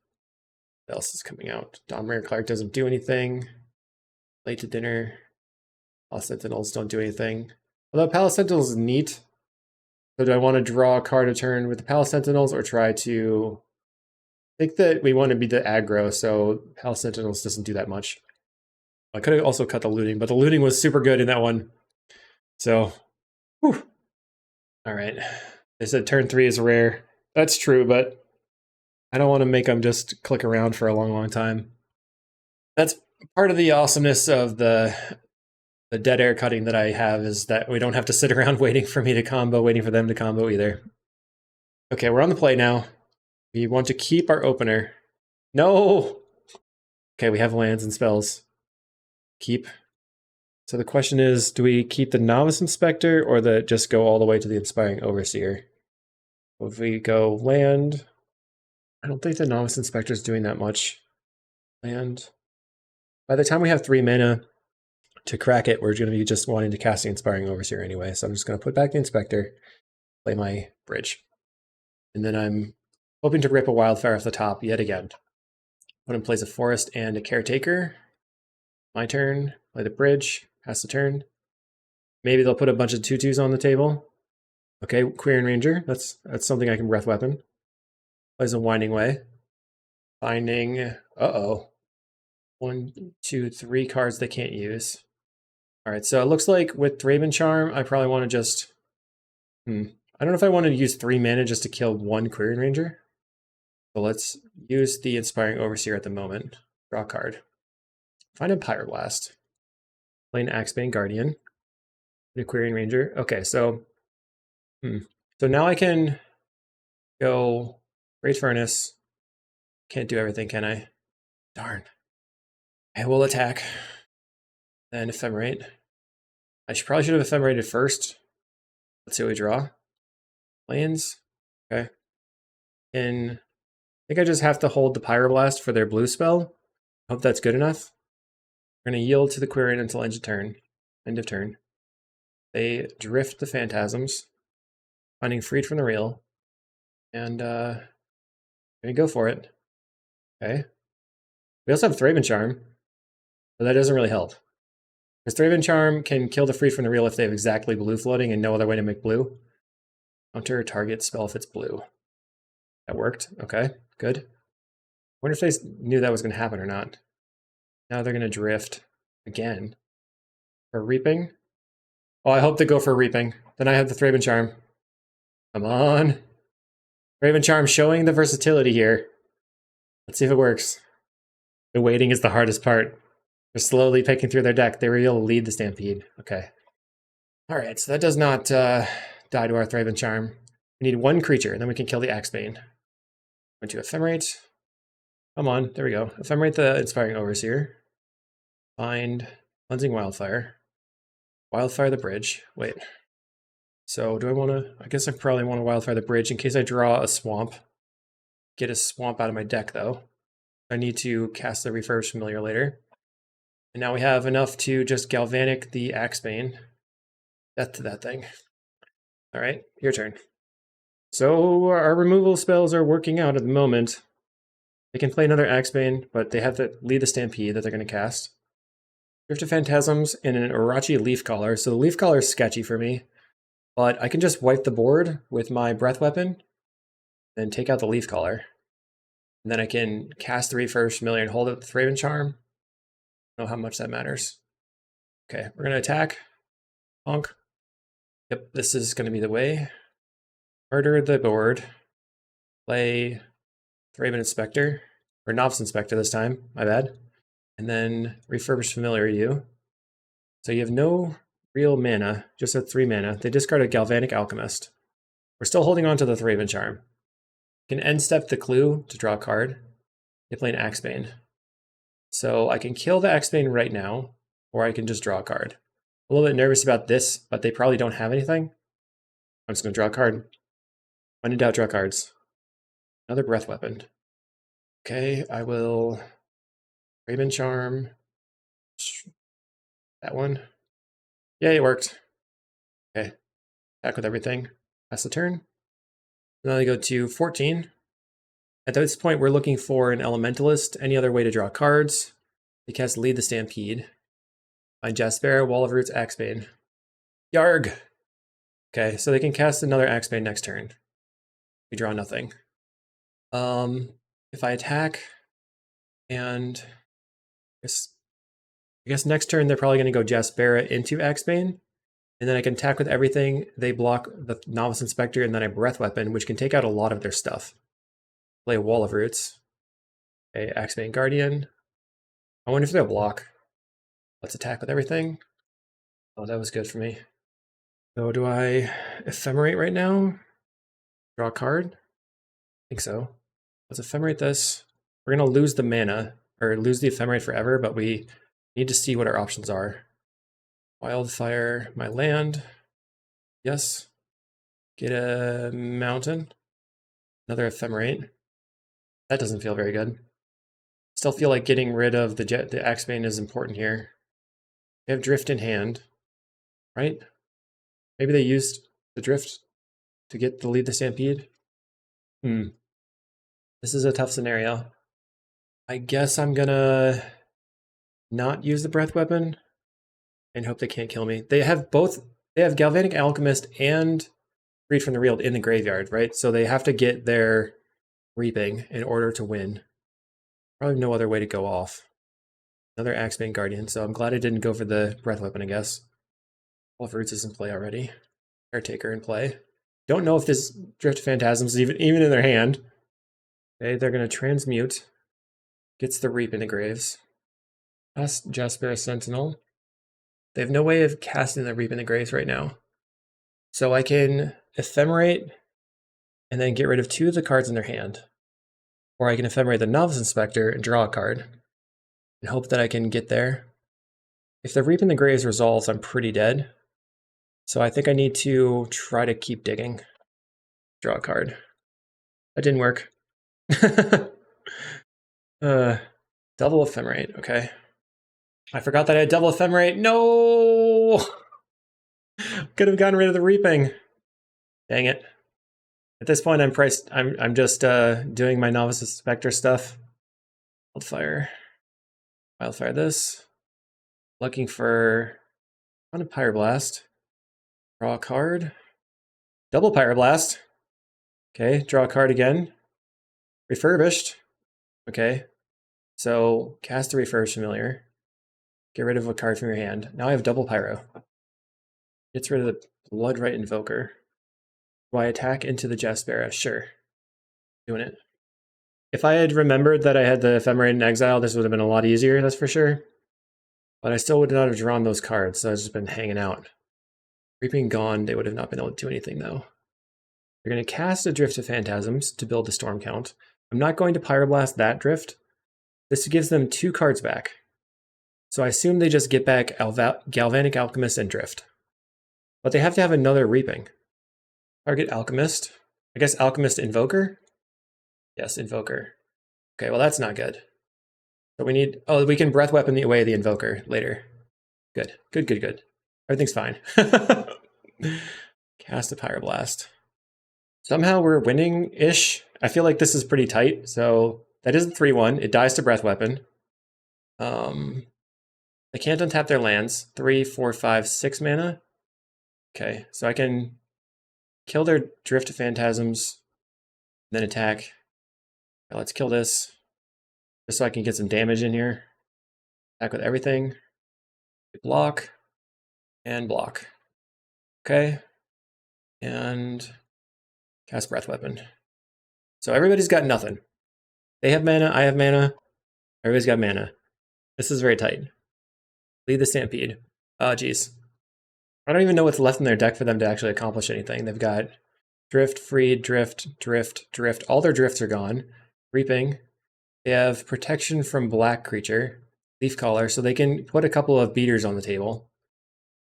What else is coming out? Dominic Clark doesn't do anything. Late to dinner. Palace Sentinels don't do anything. Although Palace Sentinels is neat. So do I want to draw a card a turn with the Palace Sentinels or try to... I think that we want to be the aggro, so Palace Sentinels doesn't do that much. I could have also cut the looting, but the looting was super good in that one. So, whew. All right. They said turn 3 is rare. That's true, but I don't want to make them just click around for a long, long time. That's part of the awesomeness of the dead air cutting that I have, is that we don't have to sit around waiting for me to combo, waiting for them to combo either. Okay, we're on the play now. We want to keep our opener. No! Okay, we have lands and spells. Keep. So the question is, do we keep the Novice Inspector or just go all the way to the Inspiring Overseer? If we go land, I don't think the Novice Inspector is doing that much. Land. By the time we have 3 mana to crack it, we're going to be just wanting to cast the Inspiring Overseer anyway. So I'm just going to put back the Inspector, play my bridge. And then I'm hoping to rip a Wildfire off the top yet again. Put in place a Forest and a Caretaker. My turn, play the bridge, pass the turn. Maybe they'll put a bunch of 2/2s on the table. Okay, Quirion Ranger, that's something I can Breath Weapon. Plays a Winding Way. Finding, uh-oh. 1, 2, 3 cards they can't use. All right, so it looks like with Raven Charm, I probably want to just... I don't know if I want to use 3 mana just to kill 1 Quirion Ranger. So let's use the Inspiring Overseer at the moment. Draw a card. Find a Pyroblast. Play an Axebane Guardian. New Quirion Ranger. Okay, so... So now I can go Great Furnace. Can't do everything, can I? Darn. I will attack. Then Ephemerate. Probably should have Ephemerated first. Let's see what we draw. Lands. Okay. And I think I just have to hold the Pyroblast for their blue spell. Hope that's good enough. We're going to yield to the Quirion until end of turn. End of turn. They drift the Phantasms. Finding Freed from the Reel. And we're going to go for it. Okay. We also have Thraben Charm. But that doesn't really help. Because Thraben Charm can kill the Freed from the Reel if they have exactly blue floating and no other way to make blue. Counter target spell if it's blue. That worked. Okay, good. Wonder if they knew that was going to happen or not. Now they're going to drift again. For Reaping. Oh, I hope they go for Reaping. Then I have the Thraben Charm. Come on. Thraben Charm showing the versatility here. Let's see if it works. The waiting is the hardest part. They're slowly picking through their deck. They were able to lead the Stampede. Okay. Alright, so that does not die to our Thraben Charm. We need 1 creature, and then we can kill the Axebane. Going to Ephemerate. Come on, there we go. Ephemerate the Inspiring Overseer. Find Cleansing Wildfire. Wildfire the bridge. Wait. So do I want to... I guess I probably want to Wildfire the bridge in case I draw a swamp. Get a swamp out of my deck, though. I need to cast the Refurbished Familiar later. And now we have enough to just Galvanic the Axebane. Death to that thing. All right, your turn. So our removal spells are working out at the moment. They can play another Axebane, but they have to lead the Stampede that they're going to cast. Drift of Phantasms and an Irachi Leafcaller. So the Leafcaller is sketchy for me, but I can just wipe the board with my Breath Weapon and take out the Leafcaller. And then I can cast the Refurbished Familiar and hold it with Raven Charm. I don't know how much that matters. Okay, we're going to attack. Honk. Yep, this is going to be the way. Murder the board. Play Raven Inspector. Or Novice Inspector this time, my bad. And then Refurbished Familiar you. So you have no real mana, just at 3 mana. They discard a Galvanic Alchemist. We're still holding on to the Raven Charm. You can end step the Clue to draw a card. They play an Axebane. So I can kill the Axebane right now, or I can just draw a card. A little bit nervous about this, but they probably don't have anything. I'm just going to draw a card. When in doubt, draw cards. Another Breath Weapon. Okay, I will Raven Charm. That one. Yeah, it worked. Okay, attack with everything. Pass the turn. Then I go to 14. At this point, we're looking for an Elementalist. Any other way to draw cards? They cast Lead the Stampede. Find Jaspera, Wall of Roots, Axebane. Yarg! Okay, so they can cast another Axebane next turn. We draw nothing. If I attack, and I guess next turn they're probably going to go Jaspera into Axebane, and then I can attack with everything. They block the Novice Inspector, and then a Breath Weapon, which can take out a lot of their stuff. Play a Wall of Roots. Okay, Axebane Guardian. I wonder if they'll block. Let's attack with everything. Oh, that was good for me. So do I Ephemerate right now? Draw a card? I think so. Let's Ephemerate this. We're going to lose the mana, or lose the Ephemerate forever, but we need to see what our options are. Wildfire, my land. Yes. Get a mountain. Another Ephemerate. That doesn't feel very good. Still feel like getting rid of the Axebane is important here. They have Drift in hand, right? Maybe they used the Drift to get the Lead the Stampede. This is a tough scenario. I guess I'm gonna not use the Breath Weapon and hope they can't kill me. They have both. They have Galvanic Alchemist and Freed from the Real in the graveyard, right? So they have to get their Reaping in order to win. Probably no other way to go off. Another Axebane Guardian, so I'm glad I didn't go for the Breath Weapon, I guess. Wall of Roots is in play already. Caretaker in play. Don't know if this Drift of Phantasms is even in their hand. Okay, they're going to transmute. Gets the Reap into Graves. Cast Jaspera Sentinel. They have no way of casting the Reap into Graves right now. So I can Ephemerate and then get rid of 2 of the cards in their hand. Or I can Ephemerate the Novice Inspector and draw a card. And hope that I can get there. If the Reap in the Graves resolves, I'm pretty dead. So I think I need to try to keep digging. Draw a card. That didn't work. Double Ephemerate, okay. I forgot that I had double Ephemerate. No! Could have gotten rid of the Reaping. Dang it. At this point, I'm just doing my Novice Inspector stuff. Wildfire this. Looking for on a Pyroblast. Draw a card. Double Pyroblast. Okay, draw a card again. Refurbished. Okay. So cast a Refurbished Familiar. Get rid of a card from your hand. Now I have double Pyro. Gets rid of the Bloodright Invoker. Do I attack into the Jaspera? Sure. Doing it. If I had remembered that I had the Ephemerate in exile, this would have been a lot easier, that's for sure. But I still would not have drawn those cards, so I've just been hanging out. Reaping gone, they would have not been able to do anything, though. They're going to cast a Drift of Phantasms to build the Storm count. I'm not going to Pyroblast that Drift. This gives them 2 cards back. So I assume they just get back Galvanic Alchemist and Drift. But they have to have another Reaping. Target Alchemist. I guess Alchemist Invoker? Yes, Invoker. Okay, well that's not good. But we need... Oh, we can Breath Weapon away the Invoker later. Good. Everything's fine. Cast a Pyroblast. Somehow we're winning-ish. I feel like this is pretty tight. So that is a 3-1. It dies to Breath Weapon. They can't untap their lands. 3, 4, 5, 6 mana. Okay, so I can kill their Drift Phantasms, then attack. Okay, let's kill this, just so I can get some damage in here. Attack with everything. Block, and block. Okay, and cast Breath Weapon. So everybody's got nothing. They have mana, I have mana. Everybody's got mana. This is very tight. Lead the Stampede. Oh, geez. I don't even know what's left in their deck for them to actually accomplish anything. They've got Drift, Freed, Drift, Drift, Drift. All their drifts are gone. Reaping. They have protection from black creature. Leaf Caller, so they can put a couple of beaters on the table.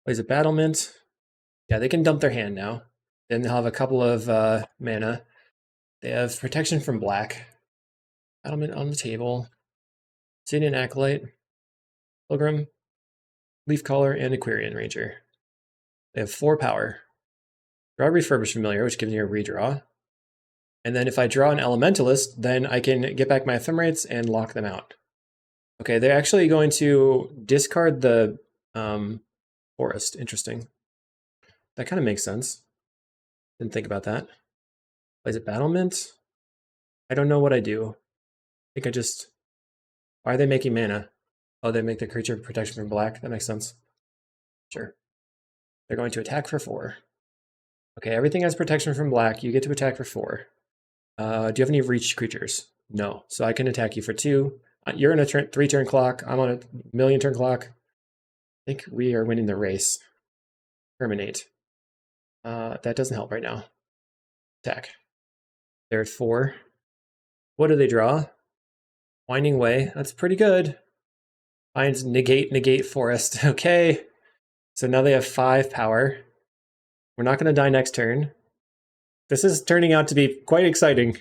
Plays a Battlement. Yeah, they can dump their hand now. Then they'll have a couple of mana. They have protection from black. Battlement on the table. Obsidian Acolyte. Pilgrim. Leaf Caller, and Aquarian Ranger. They have 4 power. Draw a Refurbished Familiar, which gives me a redraw. And then if I draw an Elementalist, then I can get back my Ephemerates and lock them out. Okay, they're actually going to discard the Forest. Interesting. That kind of makes sense. Didn't think about that. Plays a Battlement. I don't know what I do. I think I just... Why are they making mana? Oh, they make the creature protection from black. That makes sense. Sure. They're going to attack for 4. Okay, everything has protection from black. You get to attack for 4. Do you have any reach creatures? No. So I can attack you for 2. You're in a 3-turn clock. I'm on a million-turn clock. I think we are winning the race. Terminate. That doesn't help right now. Attack. They're at 4. What do they draw? Winding Way. That's pretty good. Finds negate Forest. Okay. So now they have 5 power. We're not going to die next turn. This is turning out to be quite exciting.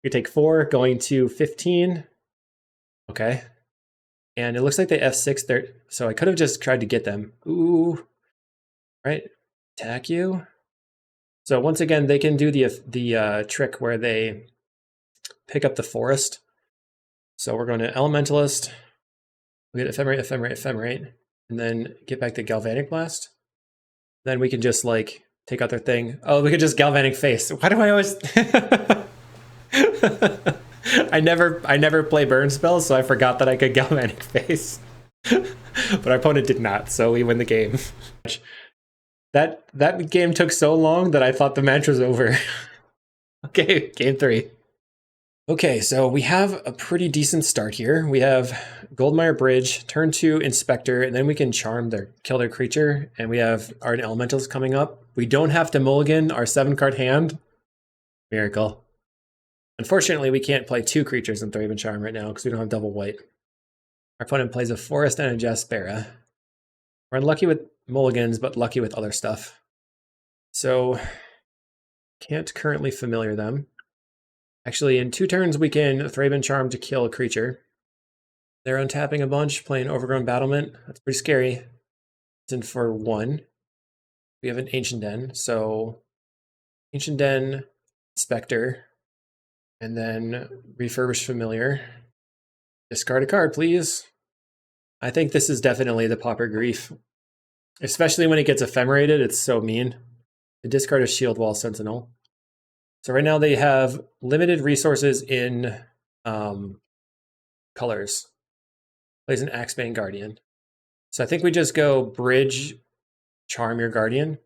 We take 4, going to 15. Okay. And it looks like they F6 there. So I could have just tried to get them. Ooh. Right. Attack you. So once again, they can do the trick where they pick up the Forest. So we're going to Elementalist. We get Ephemerate, and then get back the Galvanic Blast. Then we can just like take out their thing. Oh, we could just Galvanic Face. Why do I always? I never play burn spells, so I forgot that I could Galvanic Face. But our opponent did not, so we win the game. That game took so long that I thought the match was over. Okay, game 3. Okay, so we have a pretty decent start here. We have Goldmire Bridge, turn 2 Inspector, and then we can kill their creature, and we have our Elementals coming up. We don't have to mulligan our 7-card hand. Miracle. Unfortunately, we can't play 2 creatures in Thraben Charm right now because we don't have double white. Our opponent plays a Forest and a Jaspera. We're unlucky with mulligans, but lucky with other stuff. So, can't currently familiar them. Actually, in 2 turns, we can Thraben Charm to kill a creature. They're untapping a bunch, playing Overgrown Battlement. That's pretty scary. It's in for 1. We have an Ancient Den, so Ancient Den, Spectre, and then Refurbished Familiar. Discard a card, please. I think this is definitely the Pauper Grief. Especially when it gets ephemerated, it's so mean. The discard is Shield Wall Sentinel. So right now they have limited resources in colors. Plays an Axebane Guardian. So I think we just go Bridge, Charm your Guardian.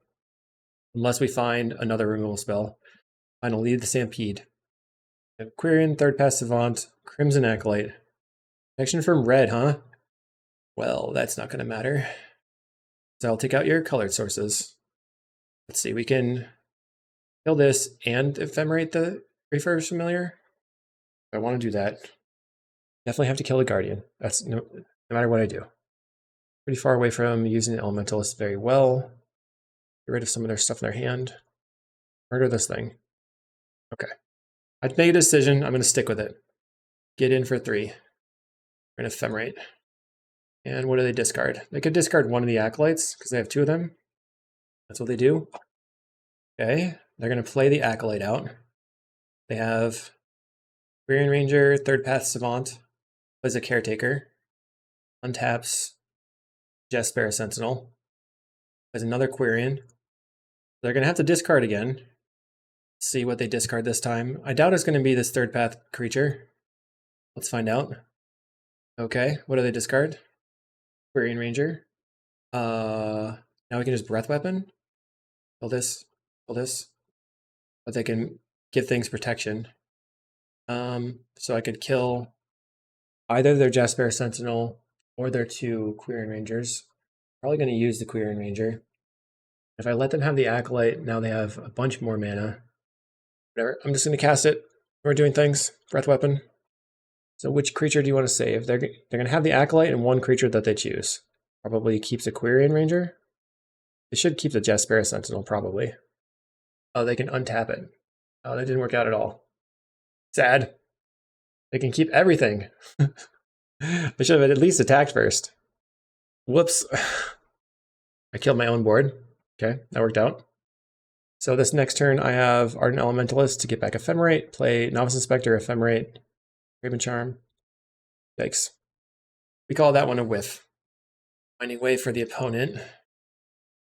Unless we find another removal spell. Final Lead the Stampede. Aquarian, Third Pass Savant, Crimson Acolyte. Protection from red, huh? Well, that's not going to matter. So I'll take out your colored sources. Let's see, we can kill this and ephemerate the Refurbished Familiar. If I want to do that, definitely have to kill the Guardian. That's no matter what I do. Pretty far away from using the Elementalist very well. Get rid of some of their stuff in their hand. Murder this thing. Okay. I'd made a decision. I'm going to stick with it. Get in for 3. We're going to ephemerate. And what do they discard? They could discard one of the Acolytes because they have 2 of them. That's what they do. Okay, they're going to play the Acolyte out. They have Quirion Ranger, Third Path Savant, plays a Caretaker, untaps Jaspera Sentinel, plays another Quirion. They're going to have to discard again. See what they discard this time. I doubt it's going to be this Third Path creature. Let's find out. Okay, what do they discard? Quirion Ranger. Now we can just Breath Weapon. Kill this. Kill this. But they can give things protection. So I could kill either their Jaspera Sentinel or their 2 Quirion Rangers. Probably going to use the Quirion Ranger. If I let them have the Acolyte, now they have a bunch more mana. Whatever, I'm just going to cast it. We're doing things. Breath Weapon. So which creature do you want to save? They're going to have the Acolyte and one creature that they choose. Probably keeps a Quirion Ranger. They should keep the Jaspera Sentinel, probably. Oh, they can untap it. Oh, that didn't work out at all. Sad. They can keep everything. They should have at least attacked first. Whoops. I killed my own board. Okay, that worked out. So this next turn, I have Ardent Elementalist to get back Ephemerate, play Novice Inspector, Ephemerate, Raven Charm. Yikes. We call that one a whiff. Finding way for the opponent.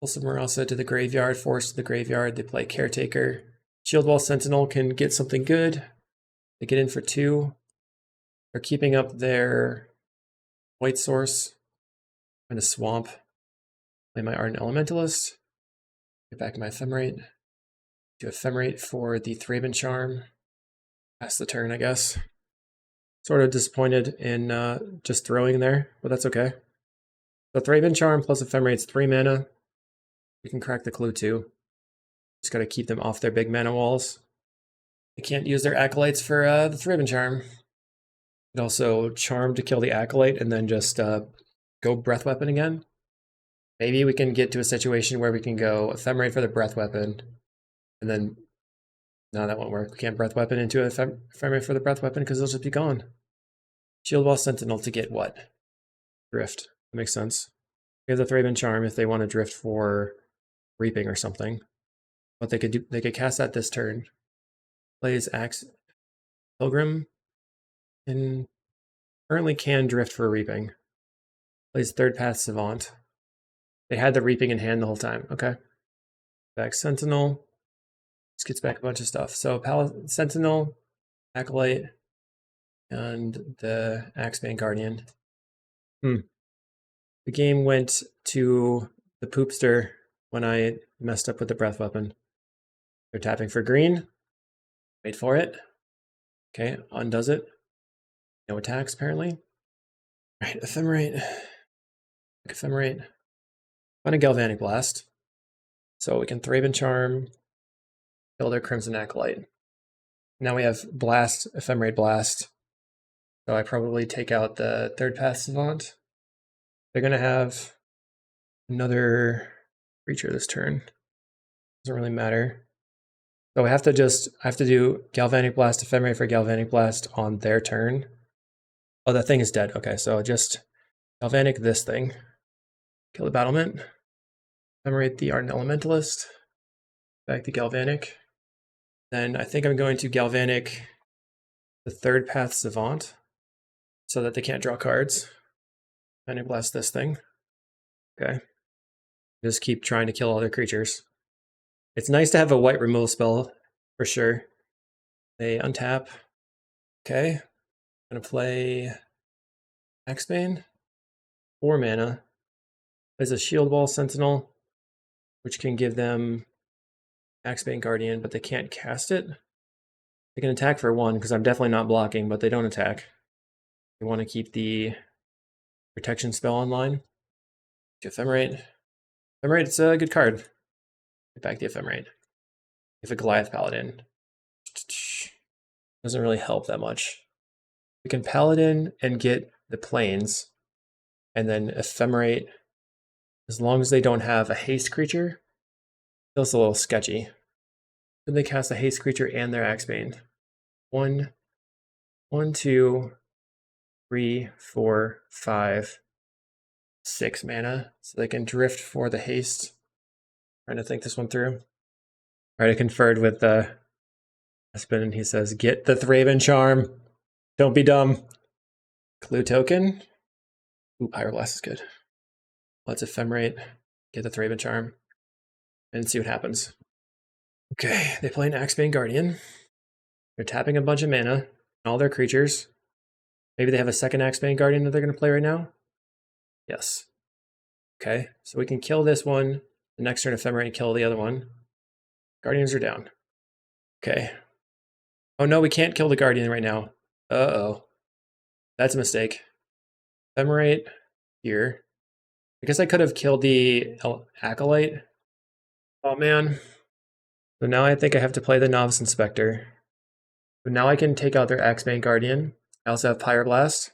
Pull some Marasa to the graveyard, Force to the graveyard. They play Caretaker. Shield Wall Sentinel can get something good. They get in for 2. They're keeping up their White Source. I'm going to Swamp. Play my Ardent Elementalist. Get back my Ephemerate. Do Ephemerate for the Thraben Charm. Pass the turn, I guess. Sort of disappointed in just throwing there, but that's okay. So Thraben Charm plus Ephemerate's 3 mana. We can crack the clue too. Just gotta keep them off their big mana walls. They can't use their Acolytes for the Thraben Charm. And also Charm to kill the Acolyte and then just go Breath Weapon again. Maybe we can get to a situation where we can go Ephemerate for the Breath Weapon, and then, no, that won't work. We can't Breath Weapon into Ephemerate for the Breath Weapon because they'll just be gone. Shield Wall Sentinel to get what? Drift. That makes sense. We have the Thraben Charm if they want to drift for Reaping or something. What they could do, they could cast that this turn. Plays Axe Pilgrim, and currently can drift for Reaping. Plays Third Path Savant. They had the Reaping in hand the whole time. Okay. Back Sentinel. This gets back a bunch of stuff. So Sentinel, Acolyte, and the Axebane Guardian. The game went to the poopster when I messed up with the Breath Weapon. They're tapping for green. Wait for it. Okay, undoes it. No attacks, apparently. All right, Ephemerate. Ephemerate. Find a Galvanic Blast. So we can Thraben Charm, kill their Crimson Acolyte. Now we have Blast, Ephemerate Blast. So I probably take out the Third Path Savant. They're going to have another creature this turn. Doesn't really matter. So I have to do Galvanic Blast, Ephemerate for Galvanic Blast on their turn. Oh, that thing is dead. Okay, so just Galvanic this thing. Kill the Battlement. Ephemerate the Ardent Elementalist. Back to Galvanic. Then I think I'm going to Galvanic the Third Path Savant so that they can't draw cards. Galvanic Blast this thing. Okay. Just keep trying to kill other creatures. It's nice to have a white removal spell, for sure. They untap. Okay. I'm going to play Axebane. 4 mana. There's a Shield Wall Sentinel, which can give them Axebane Guardian, but they can't cast it. They can attack for 1, because I'm definitely not blocking, but they don't attack. They want to keep the protection spell online. Ephemerate. Ephemerate's a good card. Get back the Ephemerate. If a Goliath Paladin. Doesn't really help that much. We can Paladin and get the Plains, and then Ephemerate. As long as they don't have a haste creature, feels a little sketchy. Then they cast a haste creature and their Axebane. 1, 2, 3, 4, 5, 6 mana. So they can drift for the haste. Trying to think this one through. Alright, I conferred with Espen, and he says, get the Thraben Charm. Don't be dumb. Clue token. Ooh, Pyroblast is good. Let's ephemerate, get the Thraben Charm, and see what happens. Okay, they play an Axebane Guardian. They're tapping a bunch of mana, and all their creatures. Maybe they have a second Axebane Guardian that they're going to play right now? Yes. Okay, so we can kill this one. The next turn ephemerate and kill the other one. Guardians are down. Okay. Oh no, we can't kill the Guardian right now. Uh-oh. That's a mistake. Ephemerate here. I guess I could have killed the Acolyte. Oh man. So now I think I have to play the Novice Inspector. But now I can take out their Axebane Guardian. I also have Pyroblast.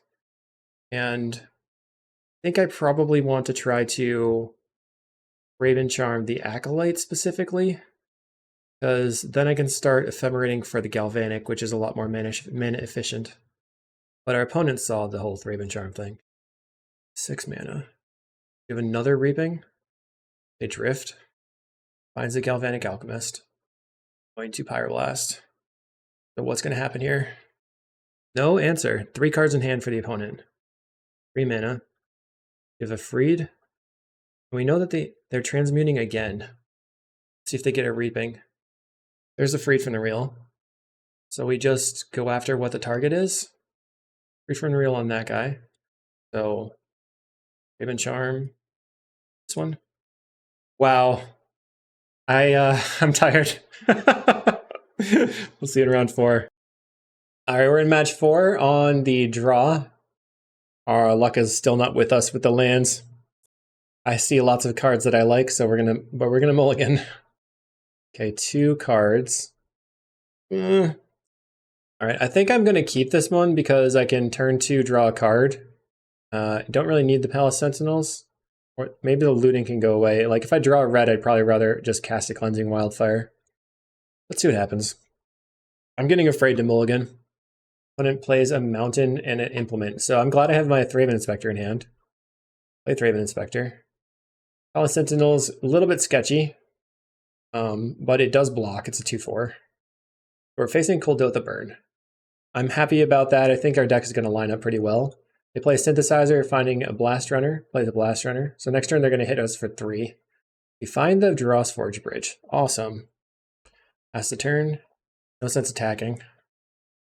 And I think I probably want to try to Raven Charm the Acolyte specifically. Because then I can start ephemerating for the Galvanic, which is a lot more mana efficient. But our opponent saw the whole Raven Charm thing. 6 mana. We have another Reaping. They drift. Finds the Galvanic Alchemist. Going to Pyroblast. So what's going to happen here? No answer. 3 cards in hand for the opponent. 3 mana. You have a Freed. And we know that they're transmuting again. Let's see if they get a Reaping. There's a Freed from the Real. So we just go after what the target is. Freed from the Real on that guy. So Raven Charm. This one. Wow. I'm tired. We'll see you in round 4. All right, we're in match 4 on the draw. Our luck is still not with us with the lands. I see lots of cards that I like, so we're gonna mulligan. Okay, 2 cards. All right, I think I'm gonna keep this one because I can turn 2, draw a card. Don't really need the Palace Sentinels. Or maybe the looting can go away. Like, if I draw a red, I'd probably rather just cast a Cleansing Wildfire. Let's see what happens. I'm getting afraid to mulligan. Opponent plays a Mountain and an Implement. So I'm glad I have my Thraben Inspector in hand. Play Thraben Inspector. Palace Sentinel's a little bit sketchy, but it does block. It's a 2/4. We're facing Kuldotha Burn. I'm happy about that. I think our deck is going to line up pretty well. They play a Synthesizer, finding a Blast Runner. Play the Blast Runner. So next turn they're going to hit us for 3. We find the Dross Forge Bridge. Awesome. Pass the turn. No sense attacking.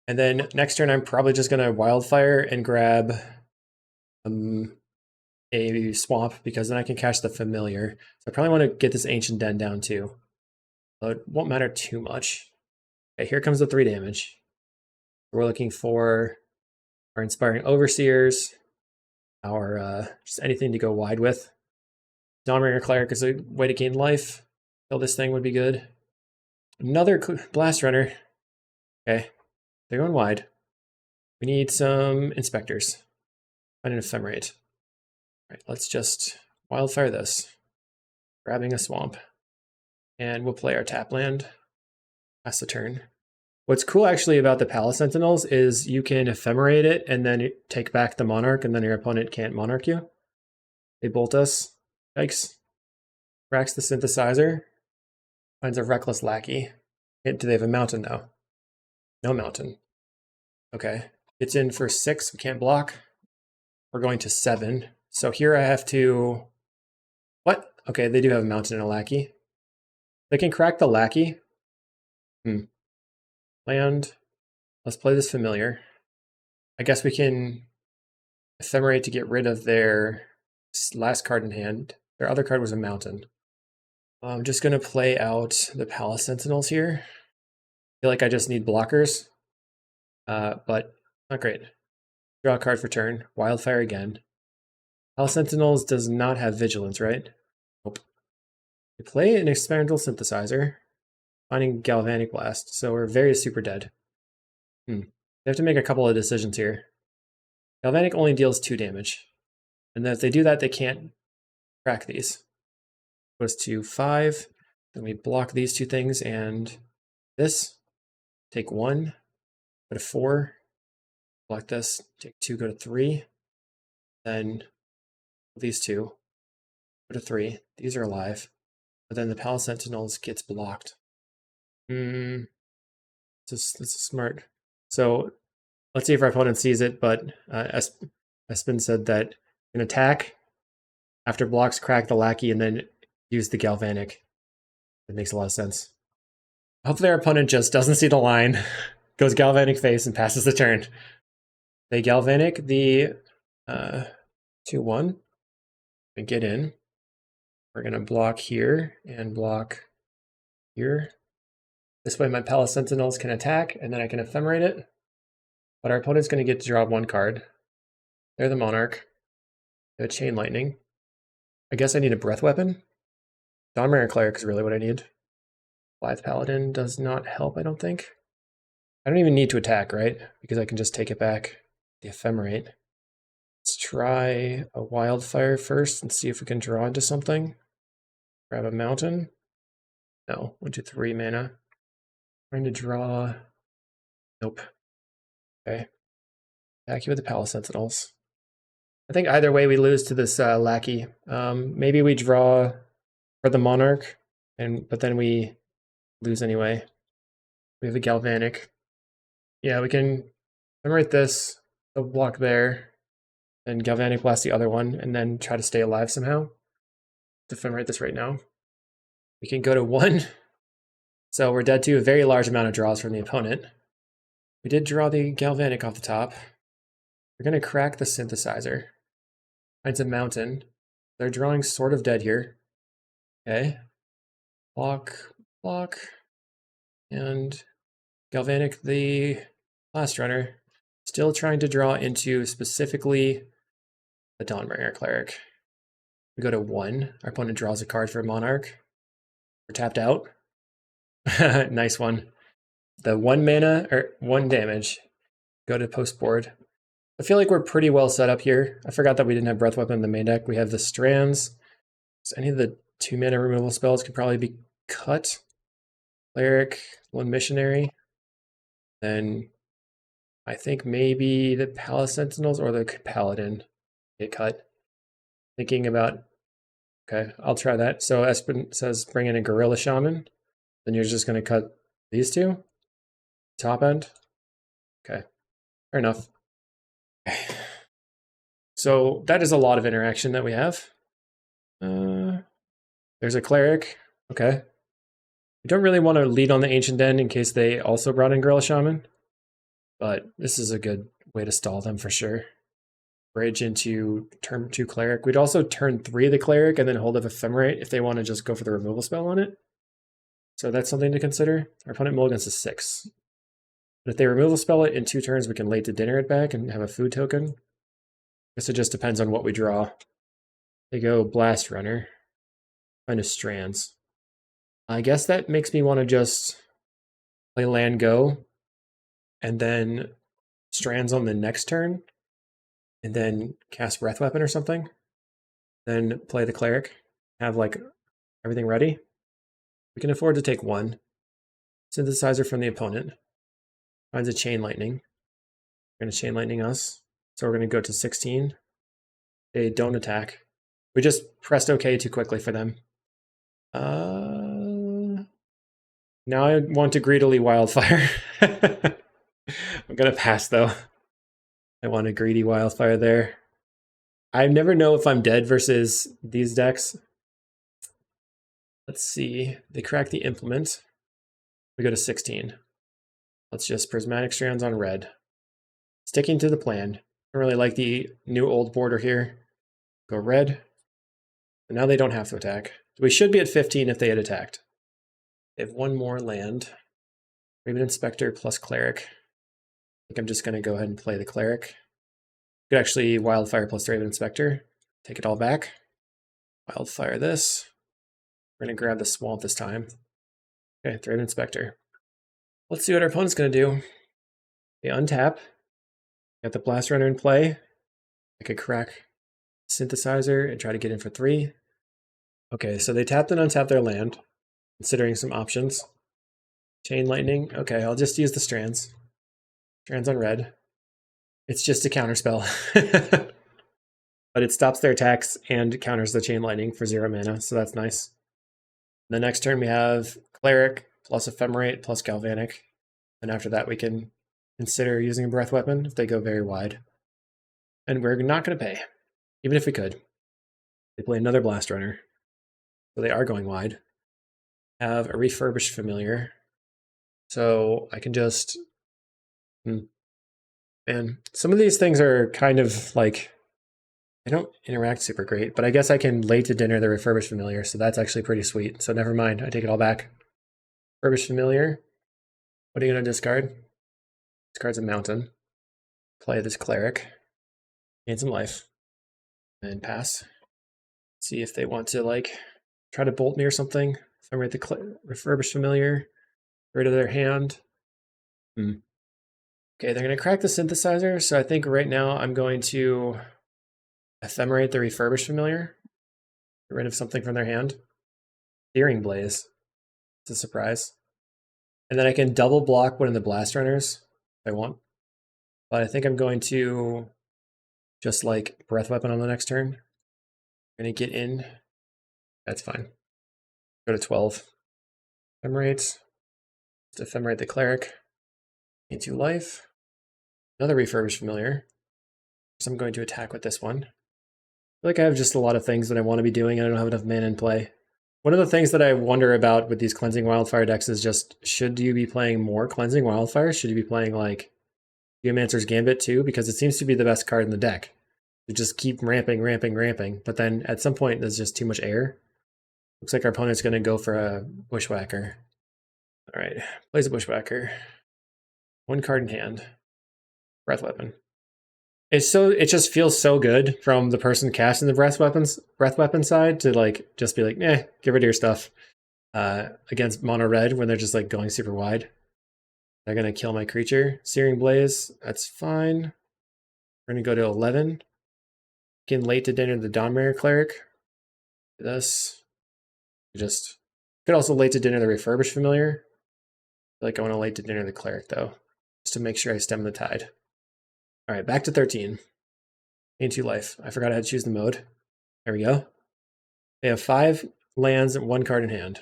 And then next turn I'm probably just going to Wildfire and grab a Swamp, because then I can catch the Familiar. So I probably want to get this Ancient Den down too. So it won't matter too much. Okay, here comes the 3 damage. We're looking for our Inspiring Overseers, our just anything to go wide with. Dawnbringer Cleric is a way to gain life. Kill this thing would be good. Another Blast Runner. Okay, they're going wide. We need some Inspectors. Find an Ephemerate. All right, let's just Wildfire this. Grabbing a Swamp. And we'll play our tap land. Pass the turn. What's cool actually about the Palace Sentinels is you can ephemerate it and then take back the Monarch, and then your opponent can't Monarch you. They bolt us. Yikes. Cracks the Synthesizer. Finds a Reckless Lackey. Do they have a Mountain though? No Mountain. Okay. It's in for 6. We can't block. We're going to 7. So here I have to... What? Okay, they do have a Mountain and a Lackey. They can crack the Lackey. Land. Let's play this Familiar. I guess we can ephemerate to get rid of their last card in hand. Their other card was a Mountain. I'm just going to play out the Palace Sentinels here. I feel like I just need blockers, but not great. Draw a card for turn. Wildfire again. Palace Sentinels does not have Vigilance, right? Nope. We play an Experimental Synthesizer. Finding Galvanic Blast, so we're very super dead. They have to make a couple of decisions here. Galvanic only deals 2 damage. And then if they do that, they can't crack these. Goes to 5. Then we block these 2 things and this. Take 1. Go to 4. Block this. Take 2, go to 3. Then these 2. Go to 3. These are alive. But then the Palace Sentinels gets blocked. This is smart. So let's see if our opponent sees it, but Espen said that an attack after blocks, crack the lackey, and then use the galvanic. It makes a lot of sense. Hopefully our opponent just doesn't see the line, goes galvanic face, and passes the turn. They galvanic the 2-1 and get in. We're going to block here and block here. This way my Palace Sentinels can attack, and then I can ephemerate it. But our opponent's going to get to draw 1 card. They're the Monarch. They have a Chain Lightning. I guess I need a Breath Weapon. Dawnbringer Cleric is really what I need. Blithe Paladin does not help, I don't think. I don't even need to attack, right? Because I can just take it back. The Ephemerate. Let's try a Wildfire first and see if we can draw into something. Grab a Mountain. No, 1, 2, 3 mana. Trying to draw. Nope. Okay. Attack you with the Palace Sentinels. I think either way we lose to this lackey. Maybe we draw for the Monarch, but then we lose anyway. We have a Galvanic. Yeah, we can ephemerate this, the block there, then Galvanic blast the other one, and then try to stay alive somehow. Ephemerate this right now. We can go to 1. So we're dead to a very large amount of draws from the opponent. We did draw the Galvanic off the top. We're going to crack the Synthesizer. Finds a Mountain. They're drawing sort of dead here. Okay. Block, block. And Galvanic the Blast Runner. Still trying to draw into specifically the Dawnbringer Cleric. We go to 1. Our opponent draws a card for Monarch. We're tapped out. Nice one. The 1 mana, or 1 damage. Go to post board. I feel like we're pretty well set up here. I forgot that we didn't have Breath Weapon in the main deck. We have the Strands. So any of the 2 mana removal spells could probably be cut. Cleric, 1 Missionary. Then I think maybe the Palace Sentinels or the Paladin get cut. Thinking about, okay, I'll try that. So Espen says bring in a Gorilla Shaman. Then you're just going to cut these 2? Top end? Okay, fair enough. So that is a lot of interaction that we have. There's a Cleric. Okay. We don't really want to lead on the Ancient Den in case they also brought in Gorilla Shaman. But this is a good way to stall them for sure. Bridge into turn 2 Cleric. We'd also turn 3 the Cleric and then hold up Ephemerate if they want to just go for the removal spell on it. So that's something to consider. Our opponent mulligans a 6. But if they removal spell it in 2 turns, we can late to dinner it back and have a food token. I guess it just depends on what we draw. They go Blast Runner. Find a Strands. I guess that makes me want to just play land go and then Strands on the next turn and then cast Breath Weapon or something. Then play the Cleric. Have like everything ready. We can afford to take 1. Synthesizer from the opponent. Finds a Chain Lightning. They're going to Chain Lightning us. So we're going to go to 16. They don't attack. We just pressed OK too quickly for them. Now I want to greedily Wildfire. I'm going to pass though. I want a greedy Wildfire there. I never know if I'm dead versus these decks. Let's see. They crack the Implement. We go to 16. Let's just Prismatic Strands on red. Sticking to the plan. I really like the new old border here. Go red. And now they don't have to attack. We should be at 15 if they had attacked. They have 1 more land. Raven Inspector plus Cleric. I think I'm just going to go ahead and play the Cleric. Could actually Wildfire plus Raven Inspector. Take it all back. Wildfire this. We're going to grab the Swamp this time. Okay, Raven Inspector. Let's see what our opponent's going to do. They untap. Got the Blast Runner in play. I could crack Synthesizer and try to get in for 3. Okay, so they tapped and untapped their land, considering some options. Chain Lightning. Okay, I'll just use the Strands. Strands on red. It's just a counterspell. But it stops their attacks and counters the Chain Lightning for 0 mana, so that's nice. The next turn we have Cleric plus Ephemerate plus Galvanic. And after that, we can consider using a breath weapon if they go very wide. And we're not going to pay, even if we could. They play another Blast Runner. So they are going wide. Have a Refurbished Familiar. So I can just... Man, some of these things are kind of like... They don't interact super great, but I guess I can late to dinner the Refurbished Familiar, so that's actually pretty sweet. So never mind, I take it all back. Refurbished Familiar. What are you going to discard? Discards a Mountain. Play this Cleric. Gain some life. And pass. See if they want to, like, try to bolt me or something. If I write the Refurbished Familiar. Get rid of their hand. Okay, they're going to crack the Synthesizer, so I think right now I'm going to Ephemerate the Refurbished Familiar. Get rid of something from their hand. Searing Blaze. It's a surprise. And then I can double block one of the Blast Runners if I want. But I think I'm going to just like Breath Weapon on the next turn. I'm going to get in. That's fine. Go to 12. Ephemerate. Just Ephemerate the Cleric. Gain 2 life. Another Refurbished Familiar. So I'm going to attack with this one. I feel like I have just a lot of things that I want to be doing and I don't have enough mana in play. One of the things that I wonder about with these Cleansing Wildfire decks is just, should you be playing more Cleansing Wildfire? Should you be playing like Geomancer's Gambit too? Because it seems to be the best card in the deck. You just keep ramping, but then at some point there's just too much air. Looks like our opponent's going to go for a Bushwhacker. All right, plays a Bushwhacker. 1 card in hand. Breath Weapon. It just feels so good from the person casting the breath weapon side to like just be like, get rid of your stuff. Against mono red when they're just like going super wide. They're gonna kill my creature. Searing Blaze, that's fine. We're gonna go to 11. Again, late to dinner the Dawnmare Cleric. This. Just could also late to dinner the Refurbished Familiar. I feel like I want to late to dinner the Cleric though. Just to make sure I stem the tide. Alright, back to 13. Gain 2 life. I forgot I had to choose the mode. There we go. They have 5 lands and 1 card in hand.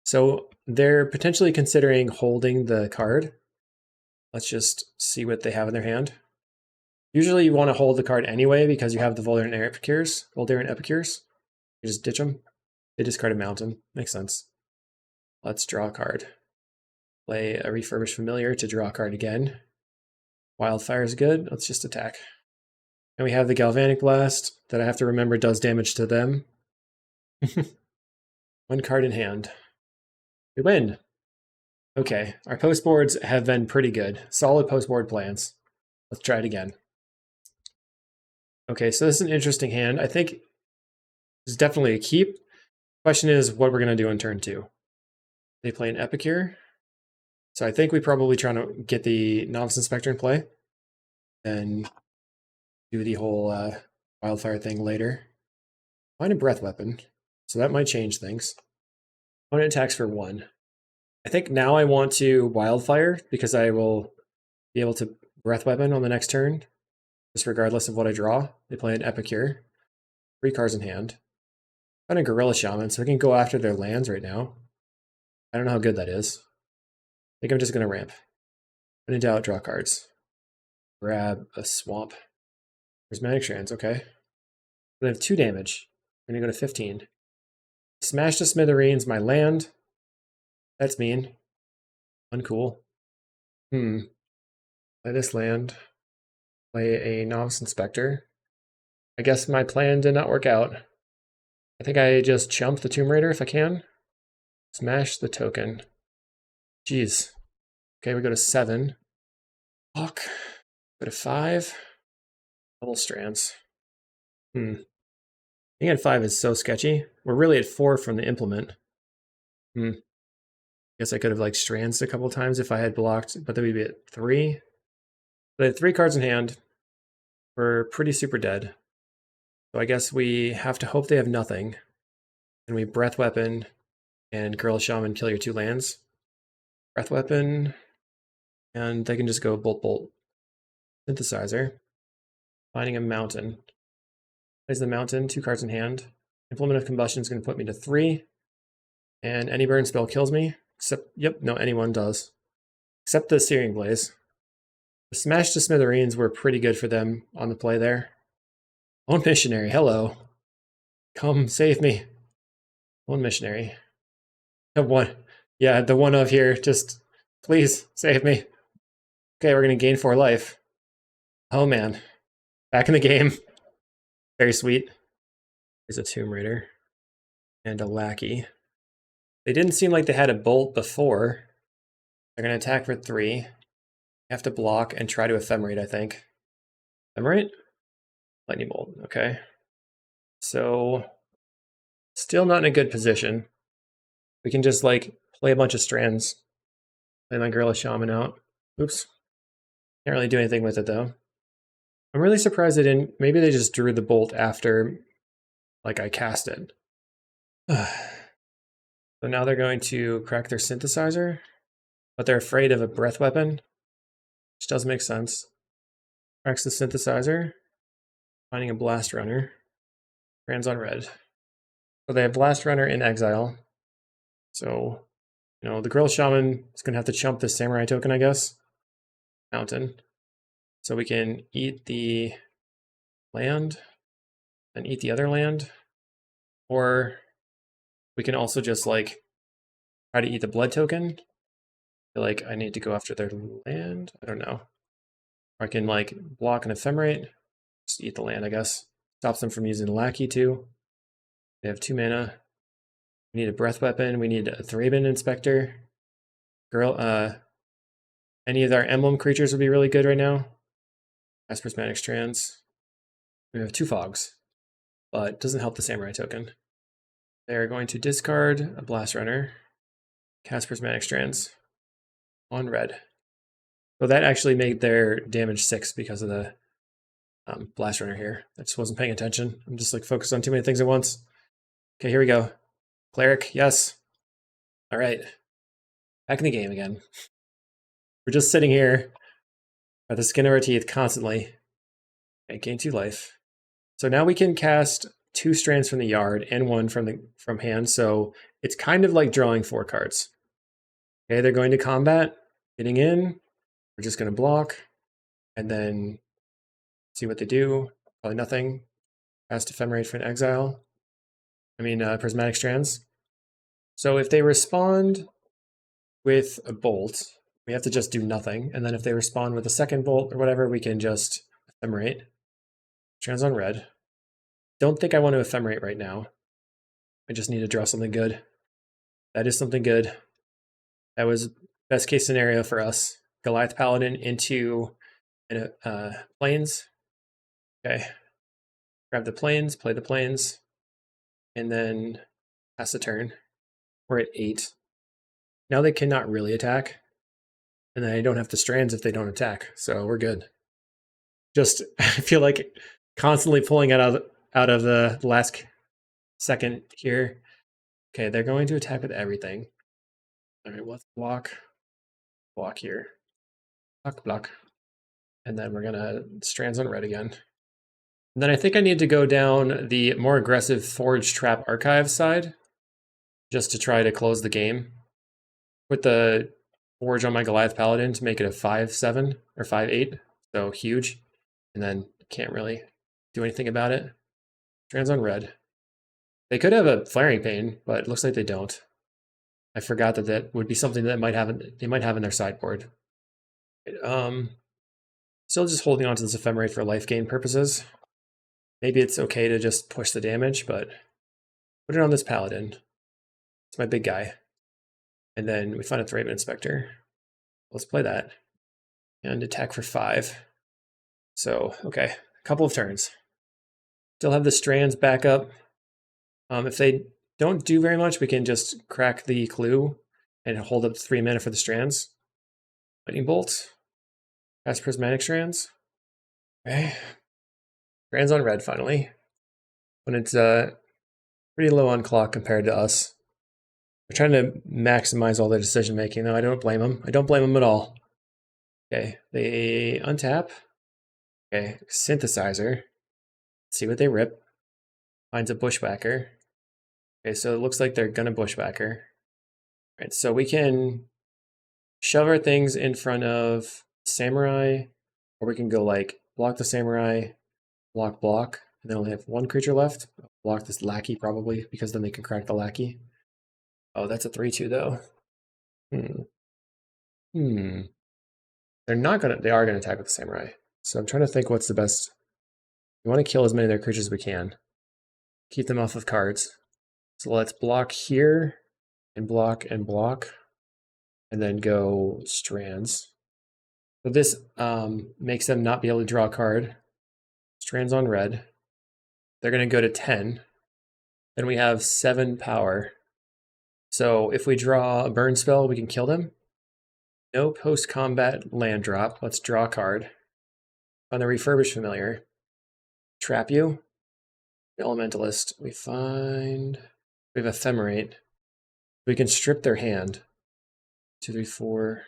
So they're potentially considering holding the card. Let's just see what they have in their hand. Usually you want to hold the card anyway because you have the Voldaren Epicures. You just ditch them. They discard a Mountain. Makes sense. Let's draw a card. Play a Refurbished Familiar to draw a card again. Wildfire is good. Let's just attack. And we have the Galvanic Blast that I have to remember does damage to them. 1 card in hand. We win. Okay, our post boards have been pretty good. Solid post board plans. Let's try it again. Okay, so this is an interesting hand. I think this is definitely a keep. Question is what we're going to do in turn 2. They play an Epicure. So I think we probably try to get the Novice Inspector in play. Then do the whole Wildfire thing later. Find a Breath Weapon. So that might change things. Opponent attacks for 1. I think now I want to Wildfire because I will be able to Breath Weapon on the next turn. Just regardless of what I draw. They play an Epicure. 3 cards in hand. Find a Gorilla Shaman so we can go after their lands right now. I don't know how good that is. I think I'm just going to ramp. When in doubt, draw cards. Grab a Swamp. Prismatic Strands, okay. I have 2 damage. I'm going to go to 15. Smash to Smithereens, my land. That's mean. Uncool. Play this land. Play a Novice Inspector. I guess my plan did not work out. I think I just chump the Tomb Raider if I can. Smash the token. Jeez. Okay, we go to 7. Fuck. Go to 5. Double Strands. Being at 5 is so sketchy. We're really at 4 from the implement. Guess I could have like Strands a couple times if I had blocked, but then we'd be at 3. But I had 3 cards in hand. We're pretty super dead. So I guess we have to hope they have nothing. And we Breath Weapon and Gorilla Shaman kill your 2 lands. Breath Weapon, and they can just go bolt. Synthesizer. Finding a Mountain. Plays the Mountain, 2 cards in hand. Implement of Combustion is going to put me to 3. And any burn spell kills me. Except, yep, no, anyone does. Except the Searing Blaze. The Smash to Smithereens were pretty good for them on the play there. Lone Missionary, hello. Come save me. Lone Missionary. The one, yeah, the one of here, just please save me. Okay, we're gonna gain 4 life. Oh man, back in the game. Very sweet. There's a Tomb Raider and a Lackey. They didn't seem like they had a bolt before. They're gonna attack for 3. Have to block and try to ephemerate, I think. Ephemerate? Lightning bolt, okay. So, still not in a good position. We can just like play a bunch of strands. Play my Gorilla Shaman out. Oops. Can't really do anything with it though. I'm really surprised they didn't, maybe they just drew the bolt after like I cast it. So now they're going to crack their synthesizer, but they're afraid of a breath weapon, which does make sense. Cracks the synthesizer, finding a blast runner. Strands on red. So they have blast runner in exile. So, you know, the Gorilla Shaman is going to have to chump this samurai token, I guess. Mountain. So we can eat the land and eat the other land. Or we can also just like try to eat the blood token. I feel like I need to go after their land. I don't know. Or I can like block and ephemerate. Just eat the land, I guess. Stops them from using the Lackey too. They have 2 mana. We need a breath weapon. We need a Thraben Inspector. Any of our emblem creatures would be really good right now. As Prismatic Strands. We have 2 fogs, but it doesn't help the samurai token. They're going to discard a blast runner, cast Prismatic Strands on red. So that actually made their damage 6 because of the blast runner here. I just wasn't paying attention. I'm just like focused on too many things at once. Okay, here we go. Cleric, yes. All right. Back in the game again. We're just sitting here by the skin of our teeth constantly. Okay, gain 2 life. So now we can cast 2 strands from the yard and 1 from hand. So it's kind of like drawing 4 cards. Okay, they're going to combat, getting in. We're just going to block and then see what they do. Probably nothing. Cast Ephemerate for an exile. Prismatic Strands. So if they respond with a bolt, we have to just do nothing. And then if they respond with a second bolt or whatever, we can just ephemerate. Strands on red. Don't think I want to ephemerate right now. I just need to draw something good. That is something good. That was best case scenario for us. Goliath Paladin into plains. Okay. Grab the plains, play the plains, and then pass the turn. We're at 8. Now they cannot really attack. And then I don't have the strands if they don't attack. So we're good. Just, I feel like constantly pulling it out of the last second here. Okay, they're going to attack with everything. All right, let's block here. Block. And then we're going to strands on red again. And then I think I need to go down the more aggressive Forge Trap Archive side just to try to close the game. Put the Forge on my Goliath Paladin to make it a 5/7 or 5/8, so huge. And then can't really do anything about it. Strands on red. They could have a Flaring Pain, but it looks like they don't. I forgot that would be something that they might have in their sideboard. Still just holding on to this Ephemerate for life gain purposes. Maybe it's okay to just push the damage, but put it on this Paladin. It's my big guy. And then we find a Thraben Inspector. Let's play that. And attack for 5. So, okay, a couple of turns. Still have the strands back up. If they don't do very much, we can just crack the clue and hold up 3 mana for the strands. Lightning Bolt. Cast Prismatic Strands. Okay. Strands on red, finally. When it's pretty low on clock compared to us. They're trying to maximize all their decision making, though. I don't blame them. I don't blame them at all. Okay, they untap. Okay, Synthesizer. Let's see what they rip. Finds a Bushwhacker. Okay, so it looks like they're gonna Bushwhacker. Right, so we can shove our things in front of samurai, or we can go like block the samurai, block, and then only have one creature left. Block this lackey probably, because then they can crack the lackey. Oh, that's a 3/2 though. They're not gonna. They are gonna attack with the samurai. So I'm trying to think what's the best. We want to kill as many of their creatures as we can. Keep them off of cards. So let's block here, and block, and then go strands. So this makes them not be able to draw a card. Strands on red. They're going to go to 10. Then we have 7 power. So if we draw a burn spell, we can kill them. No post-combat land drop. Let's draw a card. On the Refurbished Familiar. Trap you. Elementalist. We have Ephemerate. We can strip their hand. 2, 3, 4.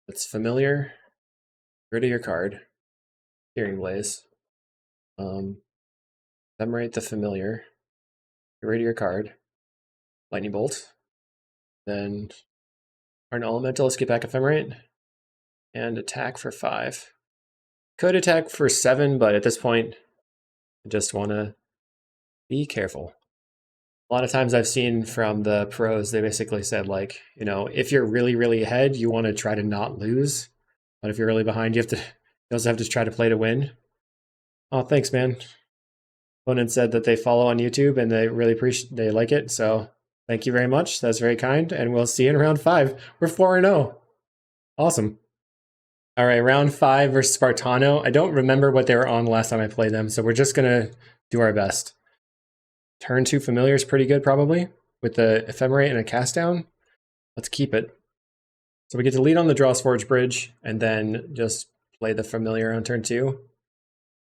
That's Familiar. Get rid of your card. Hearing Blaze. Ephemerate the Familiar. Get rid of your card. Lightning Bolt. Then our Elementalist, get back Ephemerate. And attack for 5. Could attack for 7, but at this point, I just want to be careful. A lot of times I've seen from the pros, they basically said, like, you know, if you're really, really ahead, you want to try to not lose. But if you're really behind, you also have to try to play to win. Oh, thanks, man. Opponent said that they follow on YouTube and they like it. So thank you very much. That's very kind. And we'll see you in round 5. We're 4-0. Awesome. All right, round 5 versus Spartano. I don't remember what they were on last time I played them, so we're just going to do our best. Turn 2 Familiar is pretty good, probably, with the Ephemerate and a cast down. Let's keep it. So we get to lead on the Draw's Forge Bridge, and then just play the Familiar on turn 2.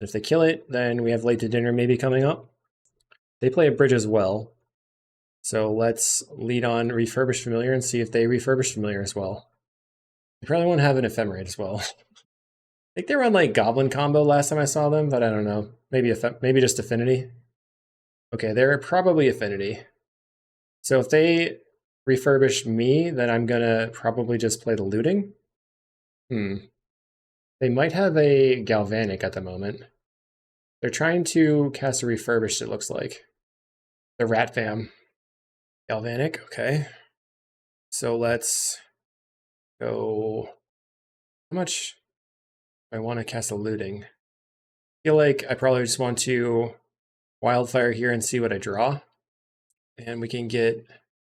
If they kill it, then we have Late to Dinner maybe coming up. They play a bridge as well. So let's lead on Refurbished Familiar and see if they Refurbish Familiar as well. They probably won't have an Ephemerate as well. I think they were on like Goblin combo last time I saw them, but I don't know. Maybe just Affinity. Okay, they're probably Affinity. So if they refurbish me, then I'm gonna probably just play the looting. They might have a Galvanic at the moment. They're trying to cast a Refurbished, it looks like. The Rat Fam. Galvanic, okay. So let's go. How much do I want to cast a looting? I feel like I probably just want to Wildfire here and see what I draw. And we can get,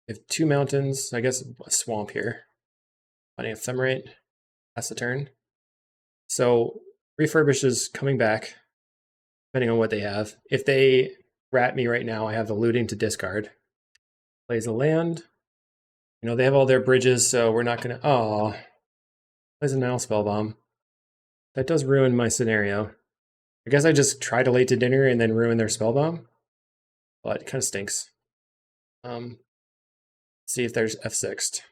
if 2 mountains, I guess a swamp here. Finding Ephemerate, pass the turn. So Refurbish is coming back, depending on what they have. If they rat me right now, I have the looting to discard. Plays a land. You know, they have all their bridges, so we're not going to... Oh, plays a Nile Spellbomb. That does ruin my scenario. I guess I just try to Late to Dinner and then ruin their Spellbomb. But it kind of stinks. See if there's F6'd.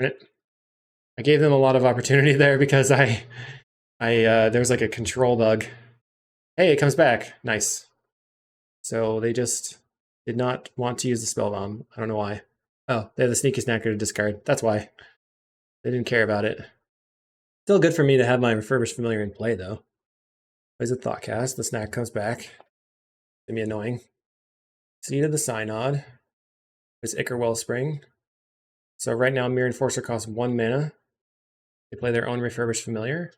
I gave them a lot of opportunity there because there was like a control bug. Hey, it comes back. Nice. So they just did not want to use the Spellbomb. I don't know why. Oh, they have the Sneaky Snacker to discard. That's why. They didn't care about it. Still good for me to have my Refurbished Familiar in play, though. Plays a Thoughtcast. The snack comes back. It's gonna be annoying. Seed of the Synod. There's Ichor Wellspring. So right now, Mirror Enforcer costs 1 mana. They play their own Refurbished Familiar.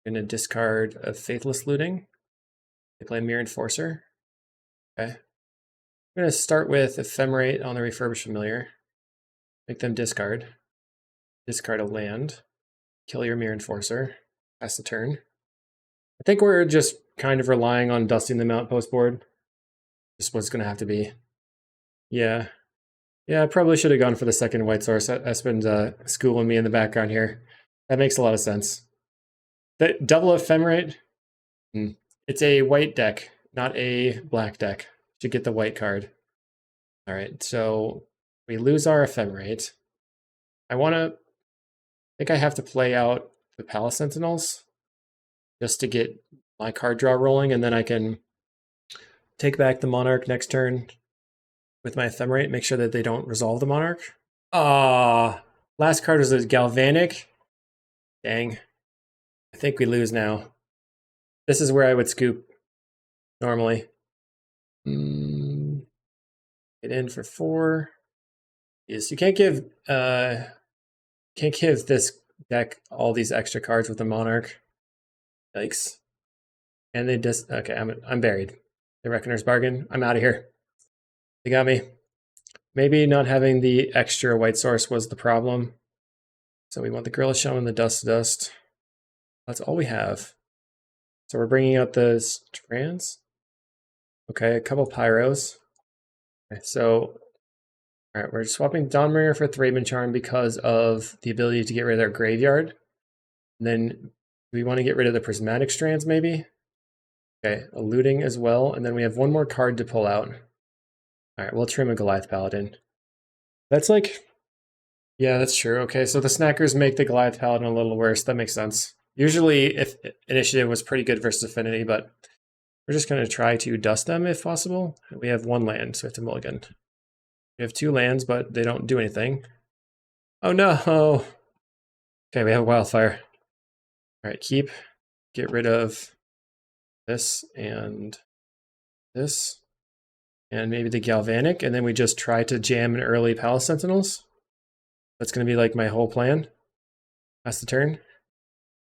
Going to discard a Faithless Looting. They play Mirror Enforcer. Okay. I'm going to start with Ephemerate on the Refurbished Familiar. Make them discard. Discard a land. Kill your Mirror Enforcer. Pass the turn. I think we're just kind of relying on dusting them out post-board. Just what's going to have to be. Yeah. Yeah, I probably should have gone for the second white source. Espen's schooling me in the background here. That makes a lot of sense. The double Ephemerate, it's a white deck, not a black deck. To get the white card. All right, so we lose our Ephemerate. I think I have to play out the Palace Sentinels just to get my card draw rolling, and then I can take back the Monarch next turn with my Ephemerate, make sure that they don't resolve the Monarch. Ah, last card was a Galvanic. Dang. I think we lose now. This is where I would scoop normally. Get in for 4. Yes, you can't give this deck all these extra cards with the Monarch. Yikes. And they just okay, I'm buried. The Reckoner's Bargain. I'm out of here. They got me. Maybe not having the extra white source was the problem. So we want the Gorilla Shell and the Dust to Dust. That's all we have. So we're bringing out the Strands. Okay, a couple Pyros. Okay, so all right, we're swapping Dawnbringer for Thraben Charm because of the ability to get rid of their graveyard. And then we want to get rid of the Prismatic Strands, maybe? Okay, a Looting as well. And then we have one more card to pull out. All right, we'll trim a Goliath Paladin. That's like... Yeah, that's true. Okay, so the Snackers make the Goliath Paladin a little worse. That makes sense. Usually, if Initiative was pretty good versus Affinity, but we're just going to try to dust them if possible. We have 1 land, so we have to mulligan. We have 2 lands, but they don't do anything. Oh no! Okay, we have a Wildfire. All right, keep. Get rid of this and this. And maybe the Galvanic, and then we just try to jam an early Palace Sentinels. That's going to be like my whole plan. Pass the turn.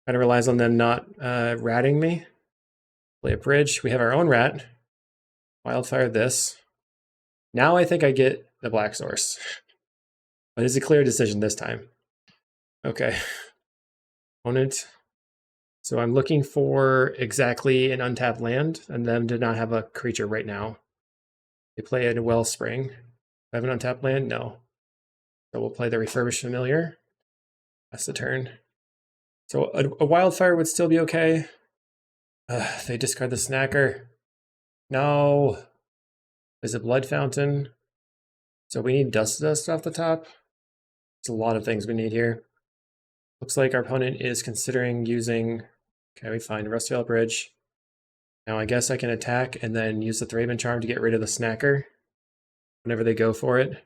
Kind of relies on them not ratting me. Play a bridge. We have our own rat. Wildfire this. Now I think I get the black source. But it's a clear decision this time. Okay. Opponent. So I'm looking for exactly an untapped land, and them to not have a creature right now. They play a Wellspring. Do I have an untapped land? No. So we'll play the Refurbished Familiar. That's the turn. So a Wildfire would still be okay. They discard the Snacker. No. There's a Blood Fountain. So we need Dust off the top. There's a lot of things we need here. Looks like our opponent is considering using... Okay, we find Rustvale Bridge. Now I guess I can attack and then use the Thraben Charm to get rid of the Snacker whenever they go for it.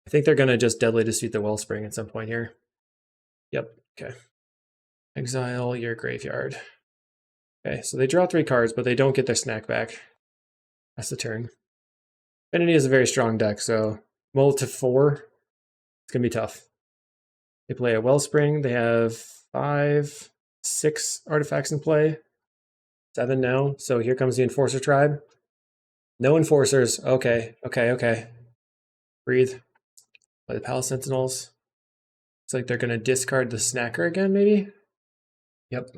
I think they're going to just Deadly Dispute the Wellspring at some point here. Yep, okay. Exile your graveyard. Okay, so they draw 3 cards, but they don't get their snack back. That's the turn. Affinity is a very strong deck, so mull to 4. It's going to be tough. They play a Wellspring. They have 5, 6 artifacts in play. 7 now. So here comes the Enforcer Tribe. No Enforcers. Okay, okay. Breathe. Play the Palace Sentinels. Looks like they're going to discard the Snacker again, maybe? Yep.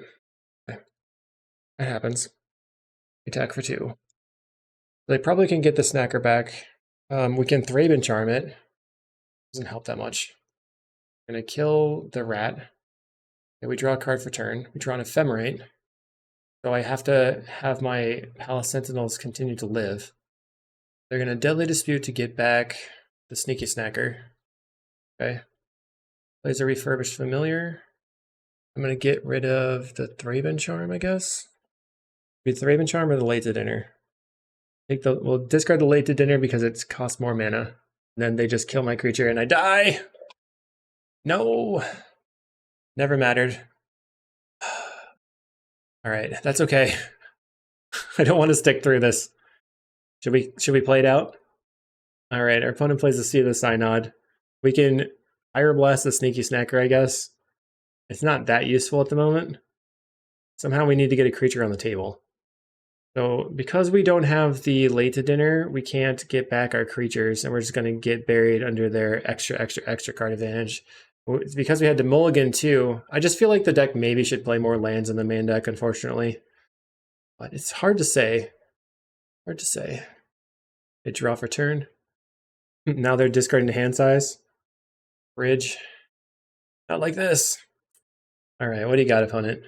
Okay. That happens. Attack for 2. They probably can get the Snacker back. We can Thraben Charm it. Doesn't help that much. We're going to kill the rat. Okay, we draw a card for turn. We draw an Ephemerate. So I have to have my Palace Sentinels continue to live. They're going to Deadly Dispute to get back the Sneaky Snacker. Okay. Plays a Refurbished Familiar. I'm going to get rid of the Thraben Charm, I guess. Be the Thraben Charm or the Late to Dinner. We'll discard the Late to Dinner because it costs more mana. And then they just kill my creature and I die! No! Never mattered. Alright, that's okay. I don't want to stick through this. Should we play it out? Alright, our opponent plays the Sea of the Synod. We can Fire Blast the Sneaky Snacker, I guess. It's not that useful at the moment. Somehow we need to get a creature on the table. So because we don't have the Late to Dinner, we can't get back our creatures, and we're just going to get buried under their extra card advantage. It's because we had to mulligan too. I just feel like the deck maybe should play more lands in the main deck, unfortunately. But it's hard to say. Hard to say. They draw for turn. Now they're discarding the hand size. Bridge. Not like this. Alright, what do you got, opponent?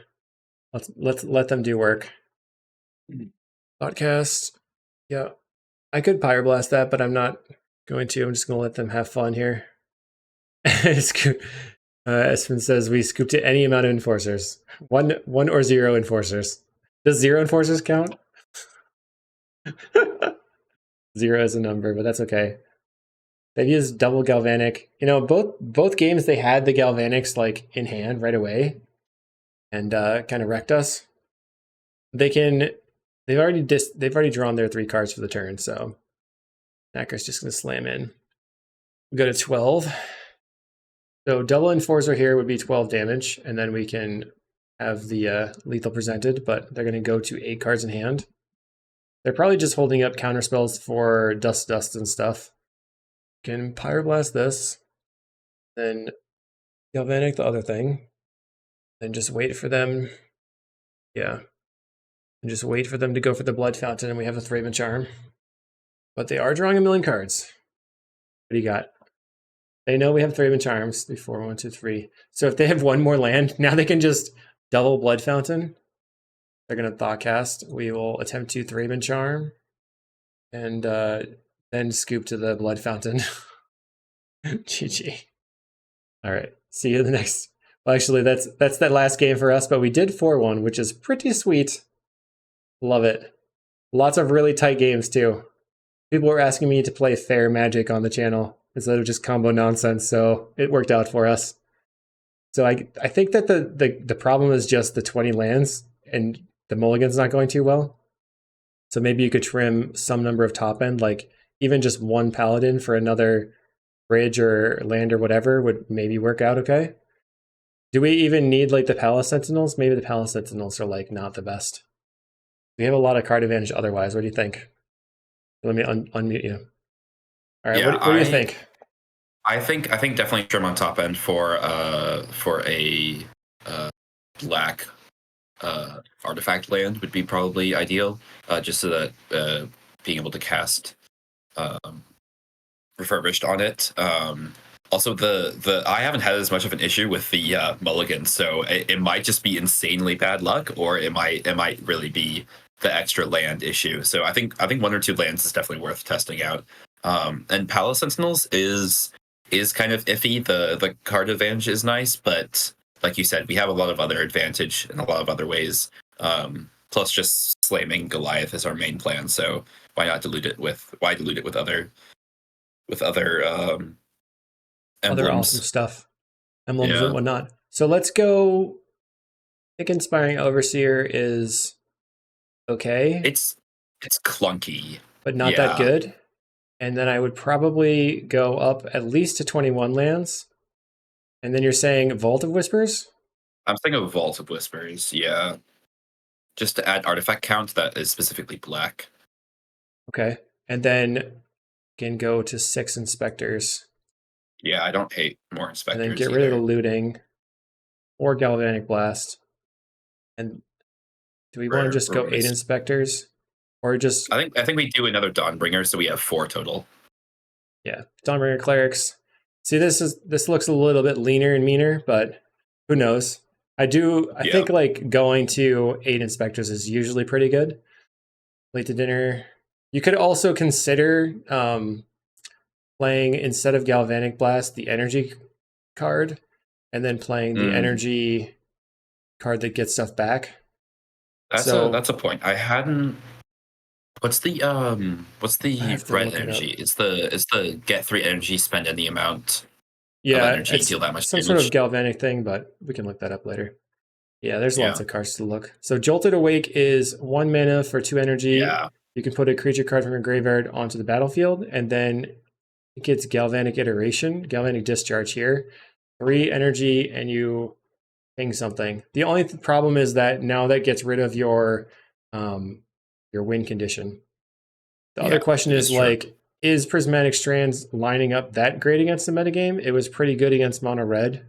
Let's let them do work. Podcast. Yeah. I could Pyroblast that, but I'm not going to. I'm just going to let them have fun here. Espen says we scoop to any amount of Enforcers. One or 0 Enforcers. Does 0 Enforcers count? 0 is a number, but that's okay. They've used double galvanic. You know, both games they had the galvanics like in hand right away, and kind of wrecked us. They've already drawn their 3 cards for the turn, so Knacker's just gonna slam in. We go to 12. So double enforcer here would be 12 damage, and then we can have the lethal presented, but they're gonna go to 8 cards in hand. They're probably just holding up counter spells for dust and stuff. Can Pyroblast this, then Galvanic the other thing, then just wait for them. Yeah. And just wait for them to go for the Blood Fountain, and we have a Thraben Charm. But they are drawing a million cards. What do you got? They know we have Thraben Charms. 3, 4, 1, 2, 3. So if they have one more land, now they can just double Blood Fountain. They're going to Thought Cast. We will attempt to Thraben Charm. And then scoop to the Blood Fountain. GG. All right. See you in the next. Well, actually, that's that last game for us, but we did 4-1, which is pretty sweet. Love it. Lots of really tight games, too. People were asking me to play fair Magic on the channel instead of just combo nonsense, so it worked out for us. So I think that the problem is just the 20 lands, and the mulligan's not going too well. So maybe you could trim some number of top end, like even just one paladin for another bridge or land or whatever would maybe work out okay. Do we even need like the Palace Sentinels? Maybe the Palace Sentinels are like not the best. We have a lot of card advantage otherwise. What do you think? Let me unmute you. All right, Yeah, what do you think? I think definitely trim on top end for a black artifact land would be probably ideal, just so that being able to cast Refurbished on it. Also, the I haven't had as much of an issue with the mulligan, so it might just be insanely bad luck, or it might really be the extra land issue. So I think 1 or 2 lands is definitely worth testing out. And Palace Sentinels is kind of iffy. The card advantage is nice, but like you said, we have a lot of other advantage in a lot of other ways. Plus, just slamming Goliath is our main plan. So why dilute it with other emblems. Other awesome stuff, emblems Yeah. and whatnot. So let's go. I think Inspiring Overseer is okay. It's clunky, but not that good. And then I would probably go up at least to 21 lands. And then you're saying Vault of Whispers? I'm thinking of Vault of Whispers, yeah. Just to add artifact count that is specifically black. Okay. And then can go to 6 Inspectors. Yeah, I don't hate more Inspectors. And then get rid of the looting. Or Galvanic Blast. And do we want to just go 8 Inspectors? Or just... I think we do another Dawnbringer, so we have 4 total. Yeah, Dawnbringer Clerics. See, this looks a little bit leaner and meaner, but who knows? I think like going to 8 Inspectors is usually pretty good. Late to dinner. You could also consider playing, instead of Galvanic Blast, the Energy card, and then playing the Energy card that gets stuff back. That's a point. I hadn't. What's the red energy? It's the get 3 energy, spend any amount. Yeah, of energy, it's deal that much some damage. sort of galvanic thing, but we can look that up later. Yeah, there's lots of cards to look. So Jolted Awake is 1 mana for 2 energy. Yeah. You can put a creature card from your graveyard onto the battlefield, and then it gets Galvanic Iteration, Galvanic Discharge here. 3 energy, and you ping something. The only problem is that now that gets rid of your win condition. The other question is like, is Prismatic Strands lining up that great against the metagame? It was pretty good against mono red.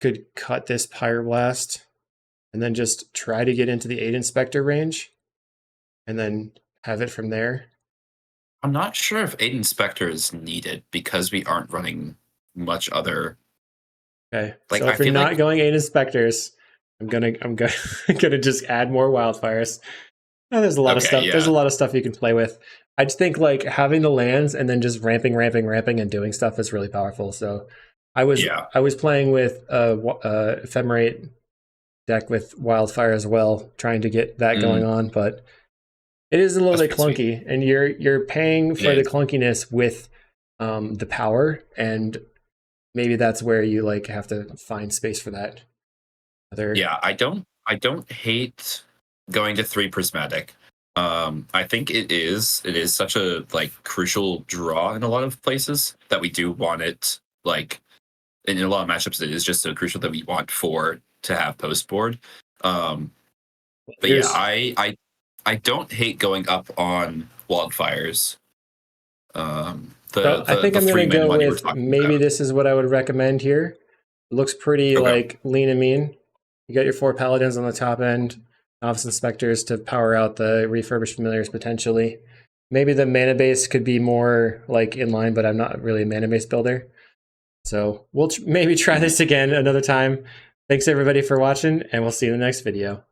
Could cut this Pyroblast and then just try to get into the 8 Inspector range and then have it from there. I'm not sure if 8 Inspector is needed because we aren't running much other. Okay, like, so if you're not going 8 Inspectors, I'm gonna just add more Wildfires. Oh, there's a lot of stuff. Yeah. There's a lot of stuff you can play with. I just think like having the lands and then just ramping and doing stuff is really powerful. So I was playing with Ephemerate deck with Wildfire as well, trying to get that going on, but it is a little bit clunky, and you're paying for the clunkiness with the power, and maybe that's where you like have to find space for that. Yeah, I don't hate going to 3 prismatic. I think it is such a like crucial draw in a lot of places that we do want it, like in a lot of matchups it is just so crucial that we want 4 to have post board. But yeah, I don't hate going up on wildfires. So I think I'm going to go with maybe this is what I would recommend here. It looks pretty like lean and mean. You got your 4 paladins on the top end, novice inspectors to power out the refurbished familiars potentially. Maybe the mana base could be more like in line, but I'm not really a mana base builder. So we'll maybe try this again another time. Thanks everybody for watching, and we'll see you in the next video.